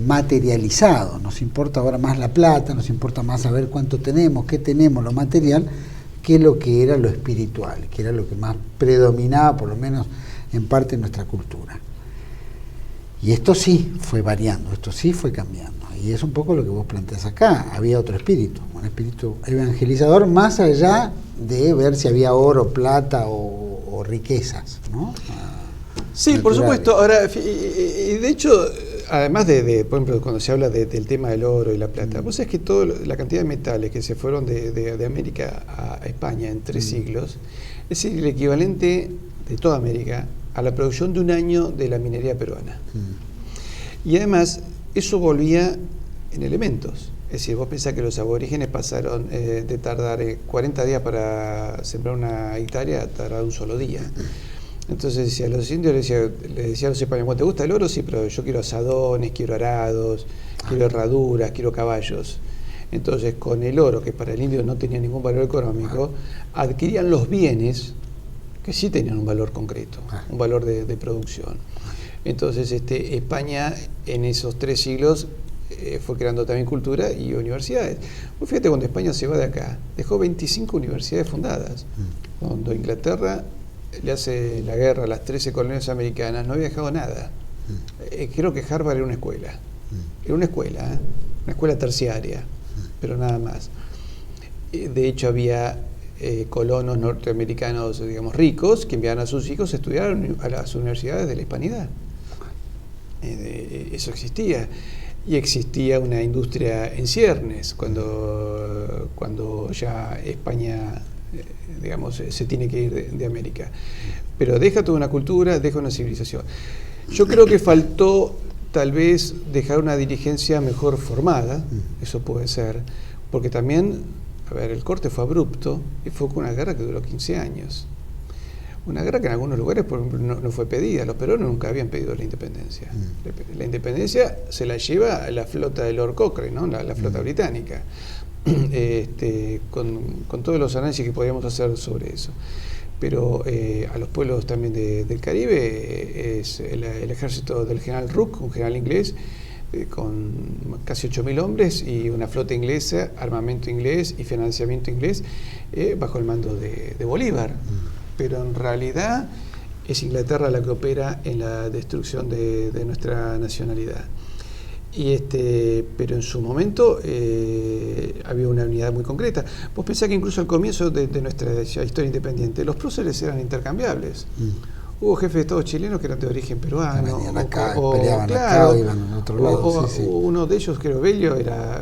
materializado, nos importa ahora más la plata, nos importa más saber cuánto tenemos, qué tenemos, lo material, que lo que era lo espiritual, que era lo que más predominaba, por lo menos en parte, de nuestra cultura. Y esto sí fue variando, esto sí fue cambiando. Y es un poco lo que vos planteás acá. Había otro espíritu, un espíritu evangelizador, más allá de ver si había oro, plata o riquezas, ¿no? Sí, por supuesto. Ahora, y de hecho, además por ejemplo, cuando se habla del tema del oro y la plata, vos sabés que toda la cantidad de metales que se fueron de América a España en 3 siglos, es el equivalente de toda América a la producción de un año de la minería peruana. Y además, eso volvía en elementos. Es decir, vos pensás que los aborígenes pasaron de tardar 40 días para sembrar una hectárea a tardar un solo día. Entonces, a los indios les decía a los españoles, ¿te gusta el oro? Sí, pero yo quiero asadones, quiero arados, quiero herraduras, quiero caballos. Entonces, con el oro, que para el indio no tenía ningún valor económico, adquirían los bienes que sí tenían un valor concreto, un valor de producción. Entonces, España en esos 3 siglos fue creando también cultura y universidades. Vos fíjate, cuando España se va de acá, dejó 25 universidades fundadas. Cuando Inglaterra le hace la guerra a las 13 colonias americanas, no había dejado nada. Creo que Harvard era una escuela. Era una escuela terciaria, pero nada más. De hecho, había colonos norteamericanos, digamos, ricos, que enviaban a sus hijos a estudiar a las universidades de la hispanidad. Eso existía. Y existía una industria en ciernes cuando ya España, digamos, se tiene que ir de América. Pero deja toda una cultura, deja una civilización. Yo creo que faltó tal vez dejar una dirigencia mejor formada, eso puede ser, porque también, a ver, el corte fue abrupto y fue con una guerra que duró 15 años. Una guerra que en algunos lugares, por ejemplo, no fue pedida. Los peruanos nunca habían pedido la independencia. La independencia se la lleva la flota de Lord Cochrane, ¿no? la flota británica, con todos los análisis que podríamos hacer sobre eso. Pero a los pueblos también del Caribe es el ejército del general Rooke, un general inglés, con casi 8.000 hombres y una flota inglesa, armamento inglés y financiamiento inglés, bajo el mando de Bolívar. Pero en realidad es Inglaterra la que opera en la destrucción de nuestra nacionalidad. Pero en su momento había una unidad muy concreta. Vos pensás que incluso al comienzo de nuestra historia independiente, los próceres eran intercambiables. Hubo jefes de Estado chilenos que eran de origen peruano, peleaban acá, iban a otro lado. Uno de ellos, creo, Bello,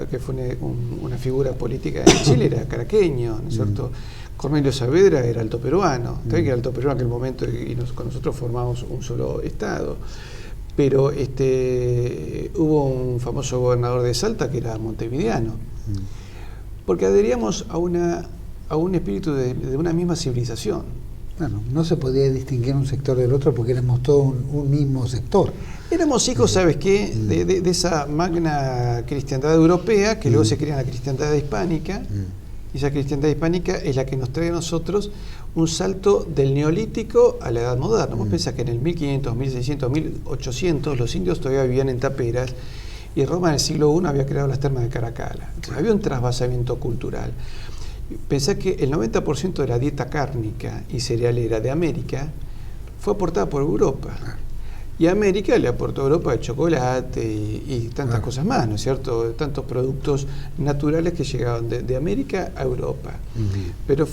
que fue una figura política en Chile, era caraqueño, ¿no es cierto? Cornelio Saavedra era alto peruano, también que era alto peruano en aquel momento y con nosotros formamos un solo estado. Pero hubo un famoso gobernador de Salta que era montevideano, porque adheríamos a un espíritu de una misma civilización. Bueno, no se podía distinguir un sector del otro porque éramos todos un mismo sector. Éramos hijos, ¿sabes qué? De esa magna cristiandad europea que luego se crea en la cristiandad hispánica. Y esa cristiandad hispánica es la que nos trae a nosotros un salto del neolítico a la edad moderna. Vos pensás que en el 1500, 1600, 1800 los indios todavía vivían en taperas y Roma en el siglo I había creado las termas de Caracalla. Entonces, había un trasvasamiento cultural. Pensá que el 90% de la dieta cárnica y cerealera de América fue aportada por Europa. Y América le aportó a Europa el chocolate y tantas cosas más, ¿no es cierto? Tantos productos naturales que llegaban de América a Europa. Pero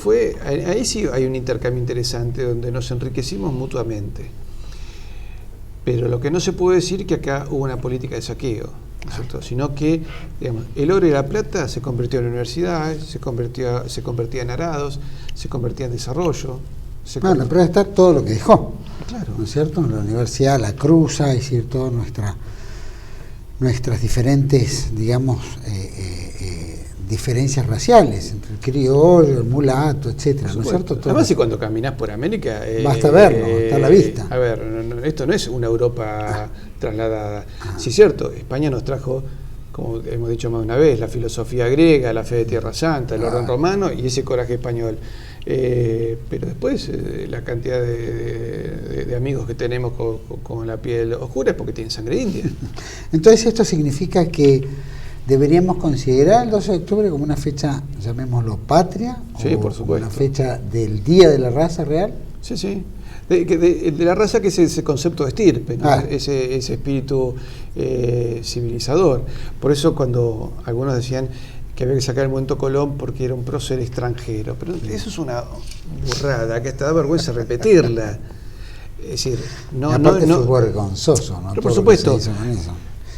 ahí sí hay un intercambio interesante donde nos enriquecimos mutuamente. Pero lo que no se puede decir es que acá hubo una política de saqueo, ¿no es cierto? Sino que, digamos, el oro y la plata se convirtió en universidades, se convertía en arados, se convertía en desarrollo. Bueno, pero está todo lo que dejó, claro, ¿no es cierto? La universidad la cruza, es decir, todas nuestras diferentes, digamos, diferencias raciales entre el criollo, el mulato, etcétera, ¿no es cierto? Todo. Además, si cuando caminás por América basta verlo, está a la vista. A ver, esto no es una Europa trasladada. Sí, es cierto, España nos trajo, como hemos dicho más de una vez, la filosofía griega, la fe de Tierra Santa, el orden romano y ese coraje español. Pero después la cantidad de amigos que tenemos con la piel oscura es porque tienen sangre india. Entonces esto significa que deberíamos considerar el 12 de octubre como una fecha, llamémoslo patria, sí, o por supuesto, una fecha del Día de la Raza Real. Sí, sí. De la raza, que es ese concepto de estirpe, ¿no? Ese espíritu civilizador. Por eso cuando algunos decían que había que sacar el momento Colón porque era un prócer extranjero, pero eso es una burrada que hasta da vergüenza repetirla. Es decir, no fue vergonzoso, ¿no? Pero por supuesto,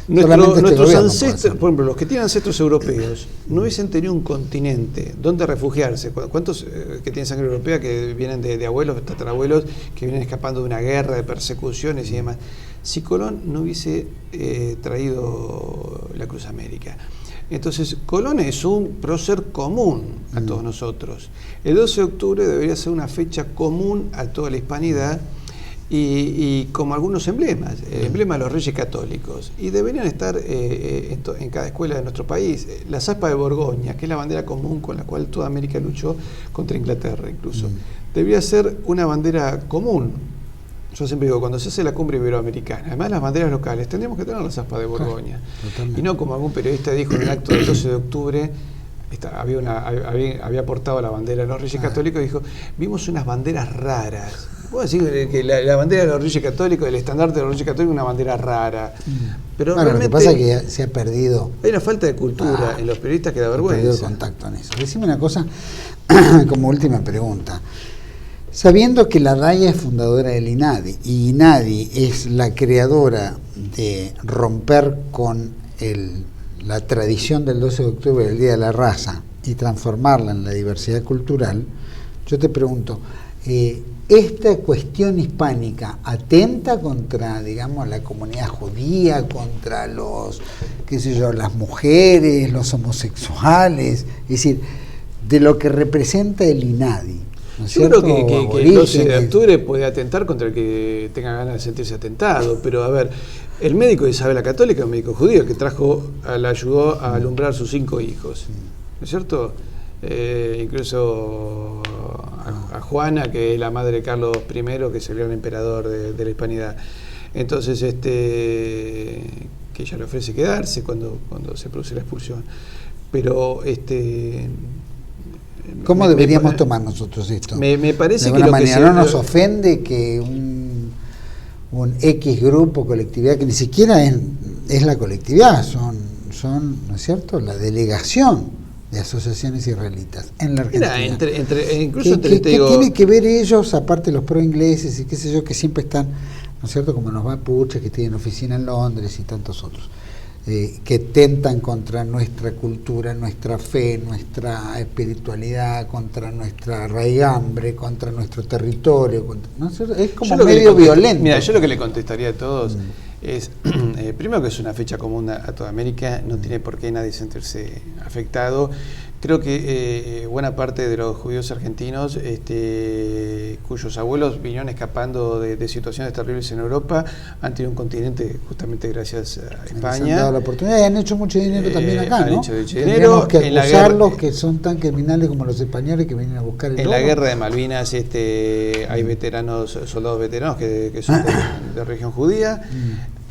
nuestros ancestros, por ejemplo, los que tienen ancestros europeos, no hubiesen tenido un continente donde refugiarse. ¿Cuántos que tienen sangre europea que vienen de abuelos, tatarabuelos, que vienen escapando de una guerra, de persecuciones y demás? Si Colón no hubiese traído la Cruz América. Entonces, Colón es un prócer común a todos nosotros. El 12 de octubre debería ser una fecha común a toda la hispanidad y como algunos emblemas, el emblema de los Reyes Católicos. Y deberían estar en cada escuela de nuestro país. La aspa de Borgoña, que es la bandera común con la cual toda América luchó contra Inglaterra incluso. Debería ser una bandera común. Yo siempre digo, cuando se hace la cumbre iberoamericana, además las banderas locales, tendríamos que tener las aspas de Borgoña. Y no como algún periodista dijo en el acto del 12 de octubre, había aportado la bandera de los Reyes Católicos y dijo, vimos unas banderas raras. Puedo decir que la bandera de los Reyes Católicos, el estandarte de los Reyes Católicos es una bandera rara. Pero bueno, realmente lo que pasa es que se ha perdido. Hay una falta de cultura en los periodistas que da vergüenza. Se ha perdido el contacto en eso. Decime una cosa como última pregunta. Sabiendo que la Raya es fundadora del INADI y INADI es la creadora de romper con la tradición del 12 de octubre, del Día de la Raza, y transformarla en la diversidad cultural, yo te pregunto, ¿esta cuestión hispánica atenta contra, digamos, la comunidad judía, contra las mujeres, los homosexuales? Es decir, de lo que representa el INADI. ¿No es Yo creo cierto? que el 12 de octubre puede atentar contra el que tenga ganas de sentirse atentado, pero a ver, el médico de Isabel la Católica, un médico judío que la ayudó a alumbrar sus 5 hijos, ¿no es cierto? Incluso a Juana, que es la madre de Carlos I, que es el gran emperador de la hispanidad. Entonces, que ella le ofrece quedarse cuando se produce la expulsión. Pero ¿cómo deberíamos tomar nosotros esto? Me parece de que alguna manera no nos ofende que un X grupo, colectividad, que ni siquiera es la colectividad, son, ¿no es cierto?, la delegación de asociaciones israelitas en la Argentina. Incluso ¿Qué tiene que ver ellos, aparte los pro-ingleses y qué sé yo, que siempre están, ¿no es cierto?, como los mapuches, que tienen oficina en Londres y tantos otros, que tentan contra nuestra cultura, nuestra fe, nuestra espiritualidad, contra nuestra raigambre, contra nuestro territorio, ¿no? Es como medio violento. Mira, yo lo que le contestaría a todos es, primero, que es una fecha común a toda América, no tiene por qué nadie sentirse afectado. Creo que buena parte de los judíos argentinos, cuyos abuelos vinieron escapando de situaciones terribles en Europa, han tenido un continente justamente gracias a España. Se han dado la oportunidad y han hecho mucho dinero también acá, ¿no? Tendríamos que acusarlos que son tan criminales como los españoles que vienen a buscar el oro. En la guerra de Malvinas hay veteranos, soldados veteranos que son de religión judía.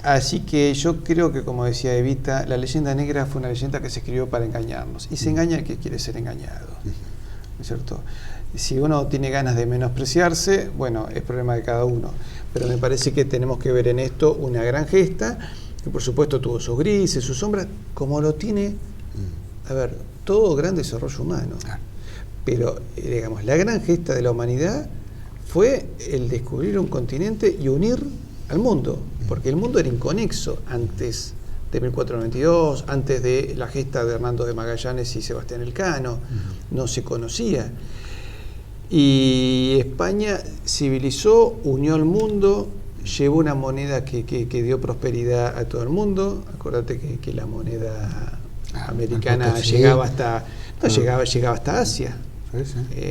Así que yo creo que, como decía Evita, la leyenda negra fue una leyenda que se escribió para engañarnos. Y se engaña el que quiere ser engañado. ¿no es cierto? Si uno tiene ganas de menospreciarse, bueno, es problema de cada uno. Pero me parece que tenemos que ver en esto una gran gesta, que por supuesto tuvo sus grises, sus sombras, como lo tiene, a ver, todo gran desarrollo humano. Pero, digamos, la gran gesta de la humanidad fue el descubrir un continente y unir al mundo, porque el mundo era inconexo antes de 1492, antes de la gesta de Hernando de Magallanes y Sebastián Elcano, no se conocía. Y España civilizó, unió al mundo, llevó una moneda que dio prosperidad a todo el mundo. Acuérdate que la moneda americana llegaba hasta, llegaba hasta Asia.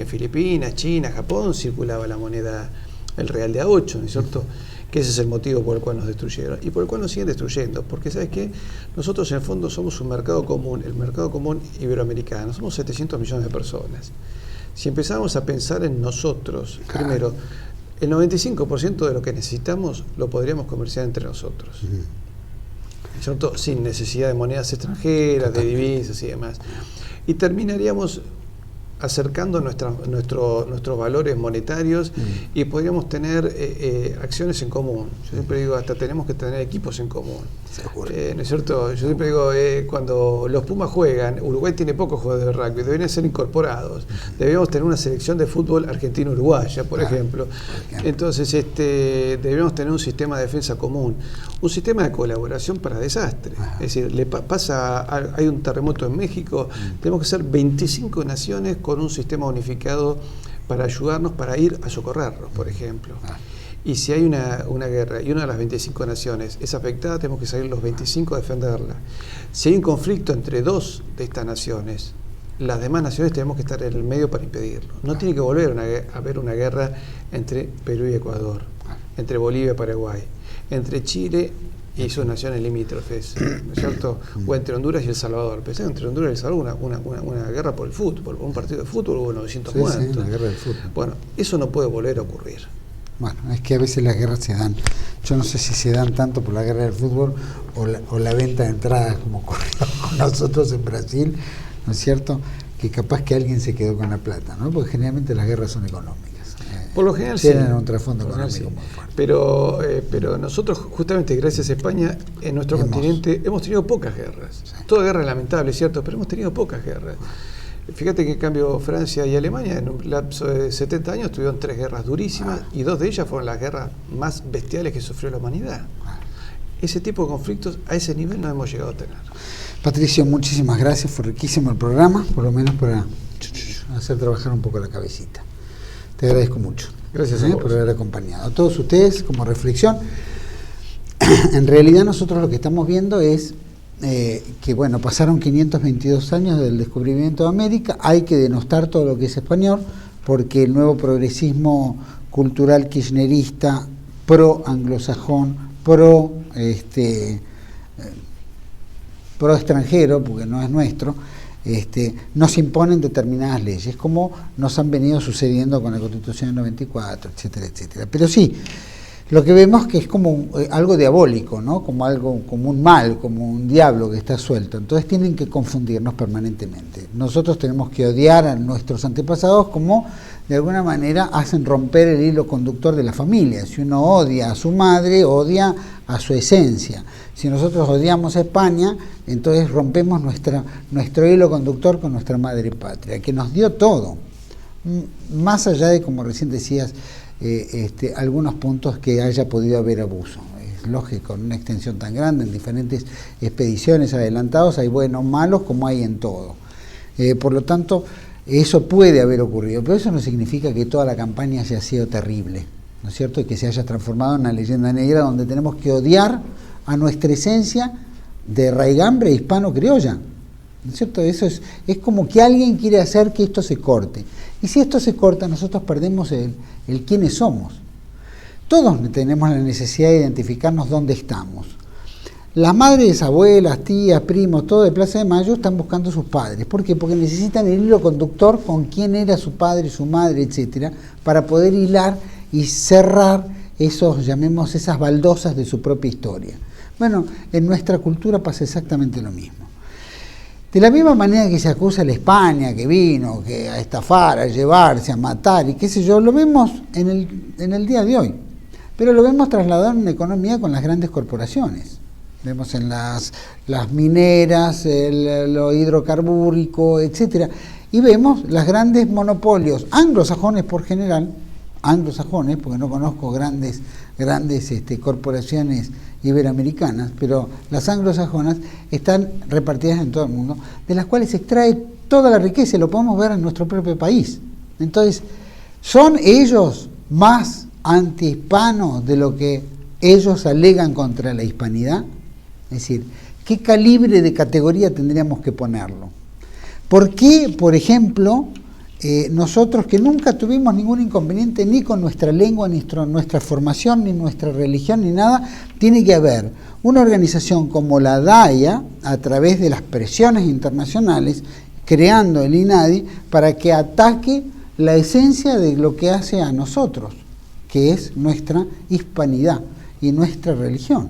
Filipinas, China, Japón, circulaba la moneda, el real de A8, ¿no es cierto? Que ese es el motivo por el cual nos destruyeron y por el cual nos siguen destruyendo, porque ¿sabes qué? Nosotros en el fondo somos un mercado común, el mercado común iberoamericano, somos 700 millones de personas. Si empezamos a pensar en nosotros, primero, el 95% de lo que necesitamos lo podríamos comerciar entre nosotros, ¿cierto? Sin necesidad de monedas extranjeras, de divisas y demás. Y terminaríamos acercando nuestros valores monetarios y podríamos tener acciones en común. Yo siempre digo, hasta tenemos que tener equipos en común. ¿No es cierto? Yo siempre digo, cuando los Pumas juegan, Uruguay tiene pocos jugadores de rugby, deberían ser incorporados. Deberíamos tener una selección de fútbol argentino-uruguaya, por ejemplo. Entonces, deberíamos tener un sistema de defensa común, un sistema de colaboración para desastres. Es decir, hay un terremoto en México, tenemos que ser 25 naciones con un sistema unificado para ayudarnos, para ir a socorrernos, por ejemplo. Y si hay una guerra y una de las 25 naciones es afectada, tenemos que salir los 25 a defenderla. Si hay un conflicto entre dos de estas naciones, las demás naciones tenemos que estar en el medio para impedirlo. No tiene que volver a haber una guerra entre Perú y Ecuador, entre Bolivia y Paraguay, entre Chile y sus naciones limítrofes, ¿no es cierto? O entre Honduras y El Salvador. Pensé entre Honduras y El Salvador una guerra por el fútbol, por un partido de fútbol hubo 900 muertos. Sí, una guerra del fútbol. Bueno, eso no puede volver a ocurrir. Bueno, es que a veces las guerras se dan. Yo no sé si se dan tanto por la guerra del fútbol o la venta de entradas, como ocurrió con nosotros en Brasil, ¿no es cierto? Que capaz que alguien se quedó con la plata, ¿no? Porque generalmente las guerras son económicas. Por lo general tienen un trasfondo económico muy fuerte. Pero nosotros, justamente gracias a España, en nuestro continente hemos tenido pocas guerras. Sí. Toda guerra es lamentable, ¿cierto? Pero hemos tenido pocas guerras. Fíjate que en cambio Francia y Alemania en un lapso de 70 años tuvieron 3 guerras durísimas y 2 de ellas fueron las guerras más bestiales que sufrió la humanidad. Ese tipo de conflictos a ese nivel no hemos llegado a tener. Patricio, muchísimas gracias, fue riquísimo el programa, por lo menos para hacer trabajar un poco la cabecita. Te agradezco mucho. Gracias a vos por haber acompañado. A todos ustedes, como reflexión, en realidad nosotros lo que estamos viendo es que bueno, pasaron 522 años del descubrimiento de América, hay que denostar todo lo que es español, porque el nuevo progresismo cultural kirchnerista, pro anglosajón, pro extranjero, porque no es nuestro, nos imponen determinadas leyes, como nos han venido sucediendo con la Constitución del 94, etcétera, etcétera. Pero sí, lo que vemos que es como algo diabólico, ¿no? Como un mal, como un diablo que está suelto. Entonces tienen que confundirnos permanentemente. Nosotros tenemos que odiar a nuestros antepasados como de alguna manera hacen romper el hilo conductor de la familia. Si uno odia a su madre, odia a su esencia. Si nosotros odiamos a España, entonces rompemos nuestro hilo conductor con nuestra madre patria, que nos dio todo. Más allá de, como recién decías, algunos puntos que haya podido haber abuso. Es lógico, en una extensión tan grande, en diferentes expediciones adelantados, hay buenos, malos, como hay en todo. Por lo tanto, eso puede haber ocurrido, pero eso no significa que toda la campaña haya sido terrible, ¿no es cierto? Y que se haya transformado en una leyenda negra donde tenemos que odiar a nuestra esencia de raigambre hispano-criolla, ¿no es cierto? Eso es como que alguien quiere hacer que esto se corte. Y si esto se corta, nosotros perdemos el quiénes somos. Todos tenemos la necesidad de identificarnos dónde estamos. Las madres, abuelas, tías, primos, todo de Plaza de Mayo están buscando a sus padres. ¿Por qué? Porque necesitan el hilo conductor con quién era su padre, su madre, etcétera, para poder hilar y cerrar esas baldosas de su propia historia. Bueno, en nuestra cultura pasa exactamente lo mismo. De la misma manera que se acusa a la España que vino, que a estafar, a llevarse, a matar y qué sé yo, lo vemos en el día de hoy. Pero lo vemos trasladado en una economía con las grandes corporaciones. Vemos en las mineras, lo hidrocarbúrico, etcétera. Y vemos los grandes monopolios anglosajones por general, anglosajones, porque no conozco grandes corporaciones iberoamericanas, pero las anglosajonas están repartidas en todo el mundo, de las cuales se extrae toda la riqueza, y lo podemos ver en nuestro propio país. Entonces, ¿son ellos más antihispanos de lo que ellos alegan contra la hispanidad? Es decir, ¿qué calibre de categoría tendríamos que ponerlo? ¿Por qué, por ejemplo, nosotros que nunca tuvimos ningún inconveniente ni con nuestra lengua, ni nuestra formación, ni nuestra religión, ni nada, tiene que haber una organización como la DAIA, a través de las presiones internacionales, creando el INADI, para que ataque la esencia de lo que hace a nosotros, que es nuestra hispanidad y nuestra religión?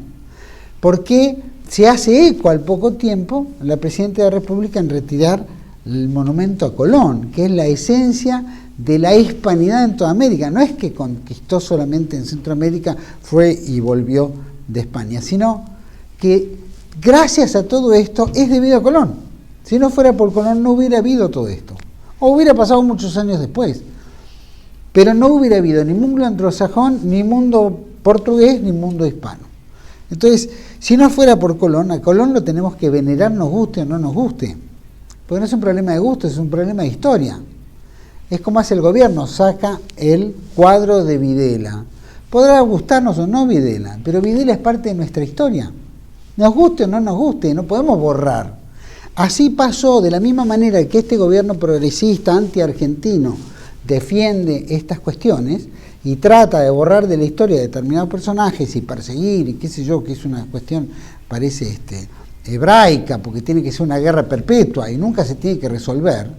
Porque se hace eco al poco tiempo la Presidenta de la República en retirar el monumento a Colón, que es la esencia de la hispanidad en toda América. No es que conquistó solamente en Centroamérica, fue y volvió de España, sino que gracias a todo esto es debido a Colón. Si no fuera por Colón no hubiera habido todo esto, o hubiera pasado muchos años después, pero no hubiera habido ni mundo anglosajón, ni mundo portugués, ni mundo hispano. Entonces, si no fuera por Colón, a Colón lo tenemos que venerar, nos guste o no nos guste. Porque no es un problema de gusto, es un problema de historia. Es como hace el gobierno, saca el cuadro de Videla. Podrá gustarnos o no Videla, pero Videla es parte de nuestra historia. Nos guste o no nos guste, no podemos borrar. Así pasó, de la misma manera que este gobierno progresista, anti-argentino, defiende estas cuestiones y trata de borrar de la historia determinados personajes y perseguir, y qué sé yo, que es una cuestión, parece hebraica, porque tiene que ser una guerra perpetua y nunca se tiene que resolver.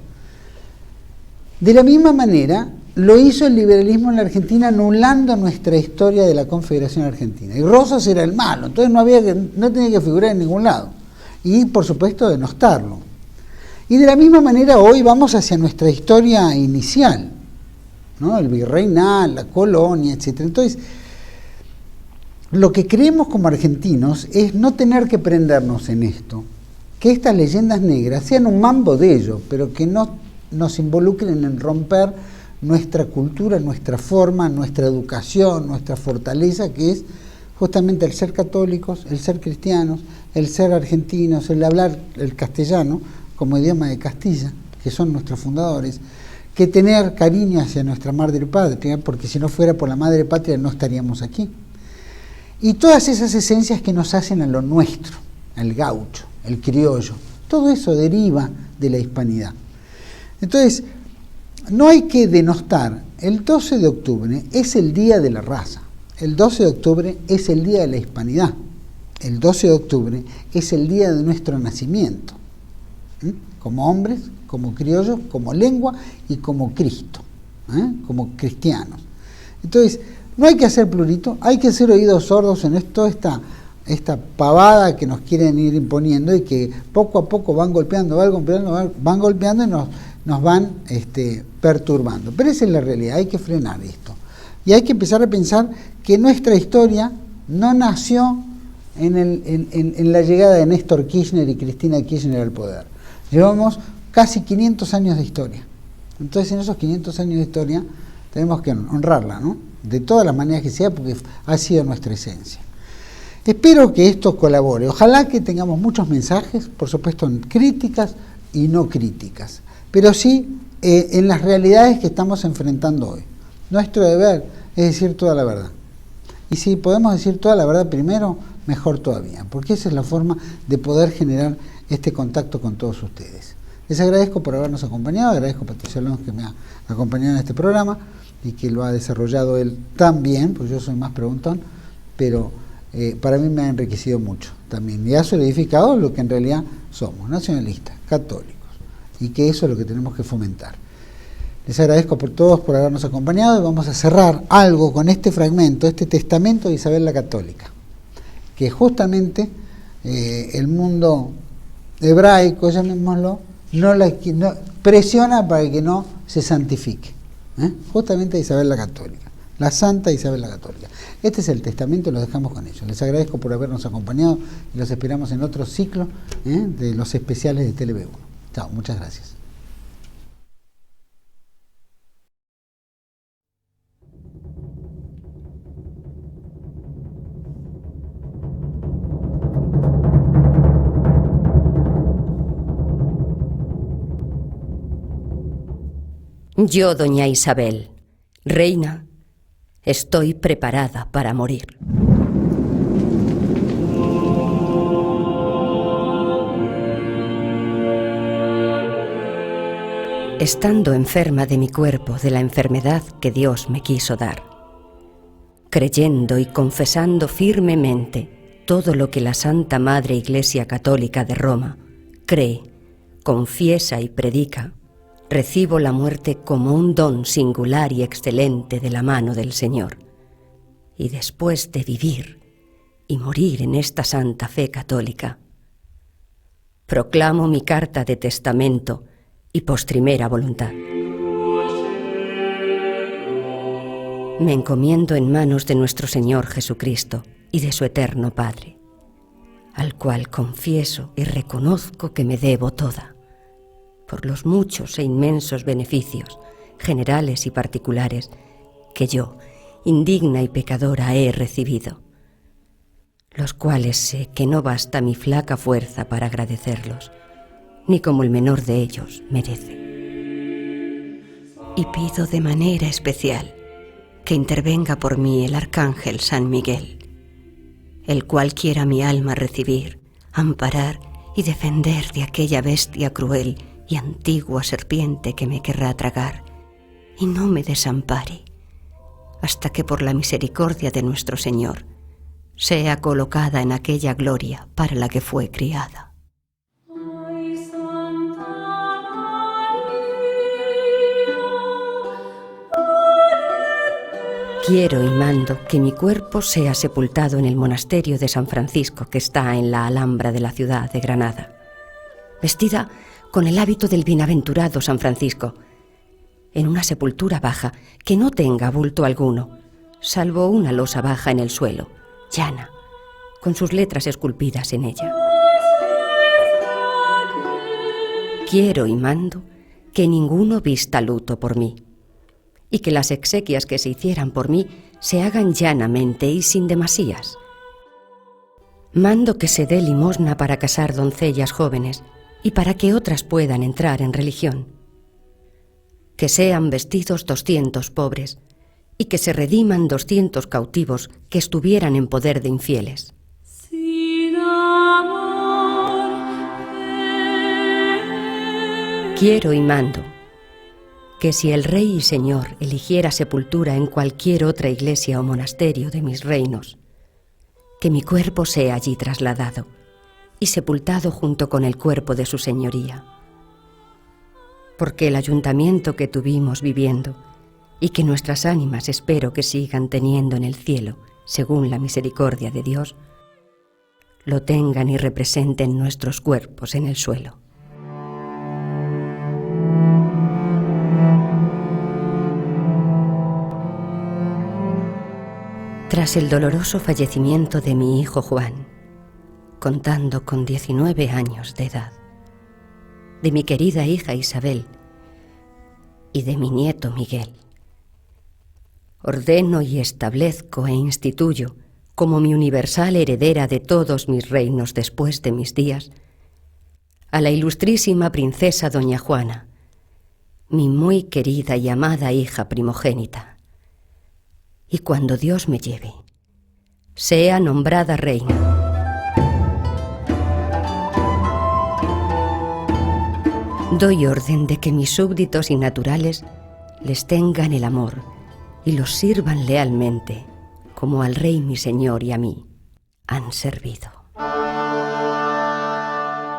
De la misma manera lo hizo el liberalismo en la Argentina, anulando nuestra historia de la Confederación Argentina. Y Rosas era el malo, entonces no tenía que figurar en ningún lado. Y por supuesto denostarlo. Y de la misma manera hoy vamos hacia nuestra historia inicial, ¿no? El virreinal, la colonia, etc. Entonces, lo que creemos como argentinos es no tener que prendernos en esto, que estas leyendas negras sean un mambo de ellos, pero que no nos involucren en romper nuestra cultura, nuestra forma, nuestra educación, nuestra fortaleza, que es justamente el ser católicos, el ser cristianos, el ser argentinos, el hablar el castellano como idioma de Castilla, que son nuestros fundadores, que tener cariño hacia nuestra madre patria, porque si no fuera por la madre patria no estaríamos aquí. Y todas esas esencias que nos hacen a lo nuestro, el gaucho, el criollo, todo eso deriva de la hispanidad. Entonces, no hay que denostar. El 12 de octubre es el día de la raza. El 12 de octubre es el día de la hispanidad. El 12 de octubre es el día de nuestro nacimiento. Como hombres, como criollos, como lengua y como Cristo, como cristianos. Entonces, no hay que hacer plurito, hay que hacer oídos sordos en toda esta pavada que nos quieren ir imponiendo y que poco a poco van golpeando y nos van perturbando. Pero esa es la realidad, hay que frenar esto. Y hay que empezar a pensar que nuestra historia no nació en la llegada de Néstor Kirchner y Cristina Kirchner al poder. Llevamos casi 500 años de historia. Entonces, en esos 500 años de historia tenemos que honrarla, ¿no? De todas las maneras que sea, porque ha sido nuestra esencia. Espero que esto colabore. Ojalá que tengamos muchos mensajes, por supuesto, en críticas y no críticas, pero sí en las realidades que estamos enfrentando hoy. Nuestro deber es decir toda la verdad. Y si podemos decir toda la verdad primero, mejor todavía, porque esa es la forma de poder generar este contacto con todos ustedes. Les agradezco por habernos acompañado, agradezco a Patricio Alonso que me ha acompañado en este programa y que lo ha desarrollado él tan bien, porque yo soy más preguntón, pero para mí me ha enriquecido mucho también. Y ha solidificado lo que en realidad somos, nacionalistas, católicos, y que eso es lo que tenemos que fomentar. Les agradezco por todos por habernos acompañado y vamos a cerrar algo con este fragmento, este testamento de Isabel la Católica, que justamente el mundo hebraico, llamémoslo, presiona para que no se santifique. Justamente a Isabel la Católica, la Santa Isabel la Católica. Este es el testamento, lo dejamos con ellos. Les agradezco por habernos acompañado y los esperamos en otro ciclo de los especiales de TLB1. Chao, muchas gracias. Yo, doña Isabel, reina, estoy preparada para morir. Estando enferma de mi cuerpo de la enfermedad que Dios me quiso dar, creyendo y confesando firmemente todo lo que la Santa Madre Iglesia Católica de Roma cree, confiesa y predica, recibo la muerte como un don singular y excelente de la mano del Señor. Y después de vivir y morir en esta santa fe católica, proclamo mi carta de testamento y postrimera voluntad. Me encomiendo en manos de nuestro Señor Jesucristo y de su eterno Padre, al cual confieso y reconozco que me debo toda, por los muchos e inmensos beneficios, generales y particulares, que yo, indigna y pecadora, he recibido, los cuales sé que no basta mi flaca fuerza para agradecerlos, ni como el menor de ellos merece. Y pido de manera especial que intervenga por mí el Arcángel San Miguel, el cual quiera mi alma recibir, amparar y defender de aquella bestia cruel y antigua serpiente que me querrá tragar, y no me desampare, hasta que por la misericordia de nuestro Señor sea colocada en aquella gloria para la que fue criada. Quiero y mando que mi cuerpo sea sepultado en el monasterio de San Francisco, que está en la Alhambra de la ciudad de Granada, vestida con el hábito del bienaventurado San Francisco, en una sepultura baja que no tenga bulto alguno, salvo una losa baja en el suelo, llana, con sus letras esculpidas en ella. Quiero y mando que ninguno vista luto por mí, y que las exequias que se hicieran por mí se hagan llanamente y sin demasías. Mando que se dé limosna para casar doncellas jóvenes y para que otras puedan entrar en religión. Que sean vestidos 200 pobres y que se rediman 200 cautivos que estuvieran en poder de infieles. Quiero y mando que si el Rey y Señor eligiera sepultura en cualquier otra iglesia o monasterio de mis reinos, que mi cuerpo sea allí trasladado y sepultado junto con el cuerpo de su señoría. Porque el ayuntamiento que tuvimos viviendo y que nuestras ánimas espero que sigan teniendo en el cielo, según la misericordia de Dios, lo tengan y representen nuestros cuerpos en el suelo. Tras el doloroso fallecimiento de mi hijo Juan, contando con 19 años de edad, de mi querida hija Isabel y de mi nieto Miguel, ordeno y establezco e instituyo como mi universal heredera de todos mis reinos después de mis días a la ilustrísima princesa doña Juana, mi muy querida y amada hija primogénita, y cuando Dios me lleve, sea nombrada reina. Doy orden de que mis súbditos y naturales les tengan el amor y los sirvan lealmente, como al Rey mi Señor y a mí han servido.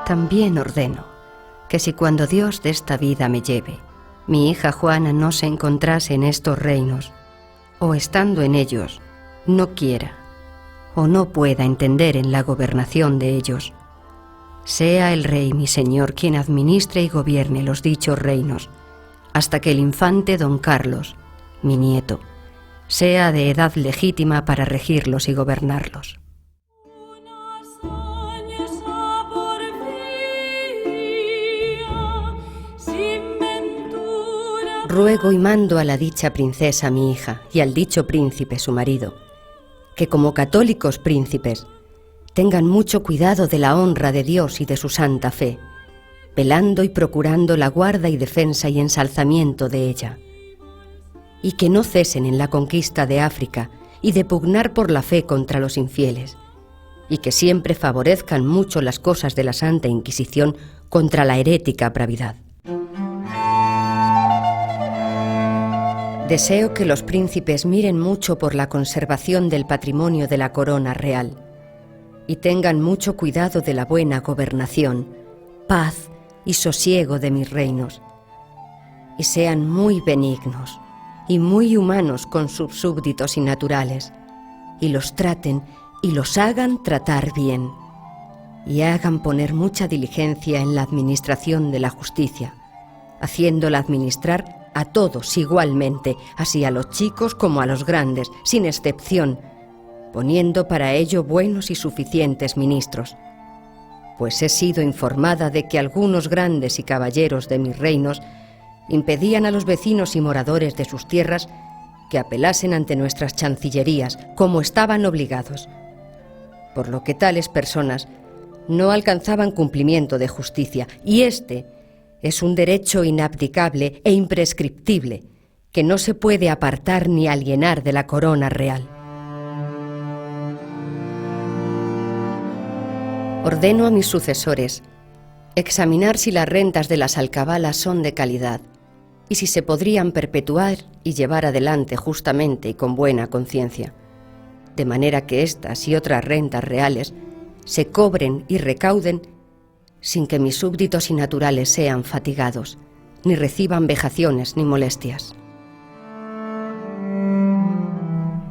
También ordeno que si cuando Dios de esta vida me lleve, mi hija Juana no se encontrase en estos reinos, o estando en ellos, no quiera o no pueda entender en la gobernación de ellos, Sea el rey, mi señor, quien administre y gobierne los dichos reinos, hasta que el infante don Carlos, mi nieto, sea de edad legítima para regirlos y gobernarlos. Ruego y mando a la dicha princesa mi hija y al dicho príncipe su marido, que como católicos príncipes tengan mucho cuidado de la honra de Dios y de su santa fe, velando y procurando la guarda y defensa y ensalzamiento de ella, y que no cesen en la conquista de África y de pugnar por la fe contra los infieles, y que siempre favorezcan mucho las cosas de la Santa Inquisición contra la herética bravidad. Deseo que los príncipes miren mucho por la conservación del patrimonio de la corona real y tengan mucho cuidado de la buena gobernación, paz y sosiego de mis reinos, y sean muy benignos y muy humanos con sus súbditos y naturales, y los traten y los hagan tratar bien, y hagan poner mucha diligencia en la administración de la justicia, haciéndola administrar a todos igualmente, así a los chicos como a los grandes, sin excepción, poniendo para ello buenos y suficientes ministros. Pues he sido informada de que algunos grandes y caballeros de mis reinos impedían a los vecinos y moradores de sus tierras que apelasen ante nuestras chancillerías, como estaban obligados, por lo que tales personas no alcanzaban cumplimiento de justicia, y este es un derecho inabdicable e imprescriptible que no se puede apartar ni alienar de la corona real. Ordeno a mis sucesores examinar si las rentas de las alcabalas son de calidad y si se podrían perpetuar y llevar adelante justamente y con buena conciencia, de manera que estas y otras rentas reales se cobren y recauden sin que mis súbditos y naturales sean fatigados, ni reciban vejaciones ni molestias.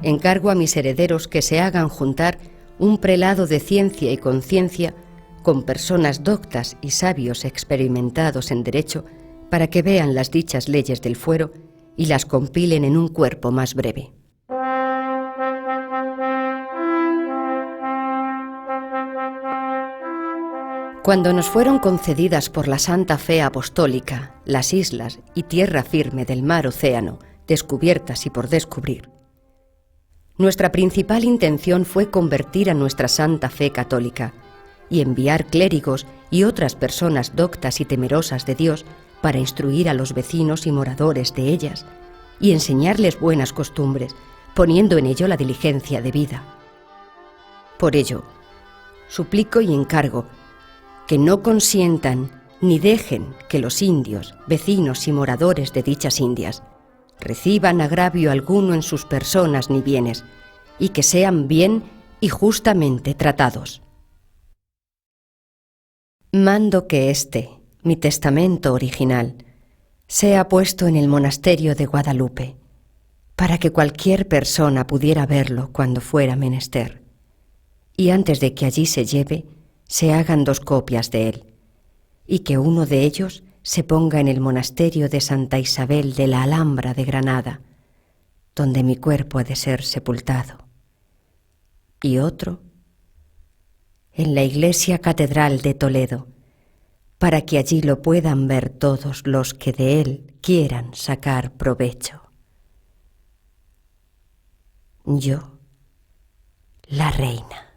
Encargo a mis herederos que se hagan juntar un prelado de ciencia y conciencia con personas doctas y sabios experimentados en derecho para que vean las dichas leyes del fuero y las compilen en un cuerpo más breve. Cuando nos fueron concedidas por la Santa Fe Apostólica las islas y tierra firme del mar Océano, descubiertas y por descubrir, nuestra principal intención fue convertir a nuestra Santa Fe católica y enviar clérigos y otras personas doctas y temerosas de Dios para instruir a los vecinos y moradores de ellas y enseñarles buenas costumbres, poniendo en ello la diligencia debida. Por ello, suplico y encargo que no consientan ni dejen que los indios, vecinos y moradores de dichas indias, reciban agravio alguno en sus personas ni bienes, y que sean bien y justamente tratados. Mando que mi testamento original, sea puesto en el monasterio de Guadalupe, para que cualquier persona pudiera verlo cuando fuera menester, y antes de que allí se lleve, se hagan 2 copias de él, y que uno de ellos se ponga en el monasterio de Santa Isabel de la Alhambra de Granada, donde mi cuerpo ha de ser sepultado, y otro en la iglesia catedral de Toledo, para que allí lo puedan ver todos los que de él quieran sacar provecho. Yo, la reina.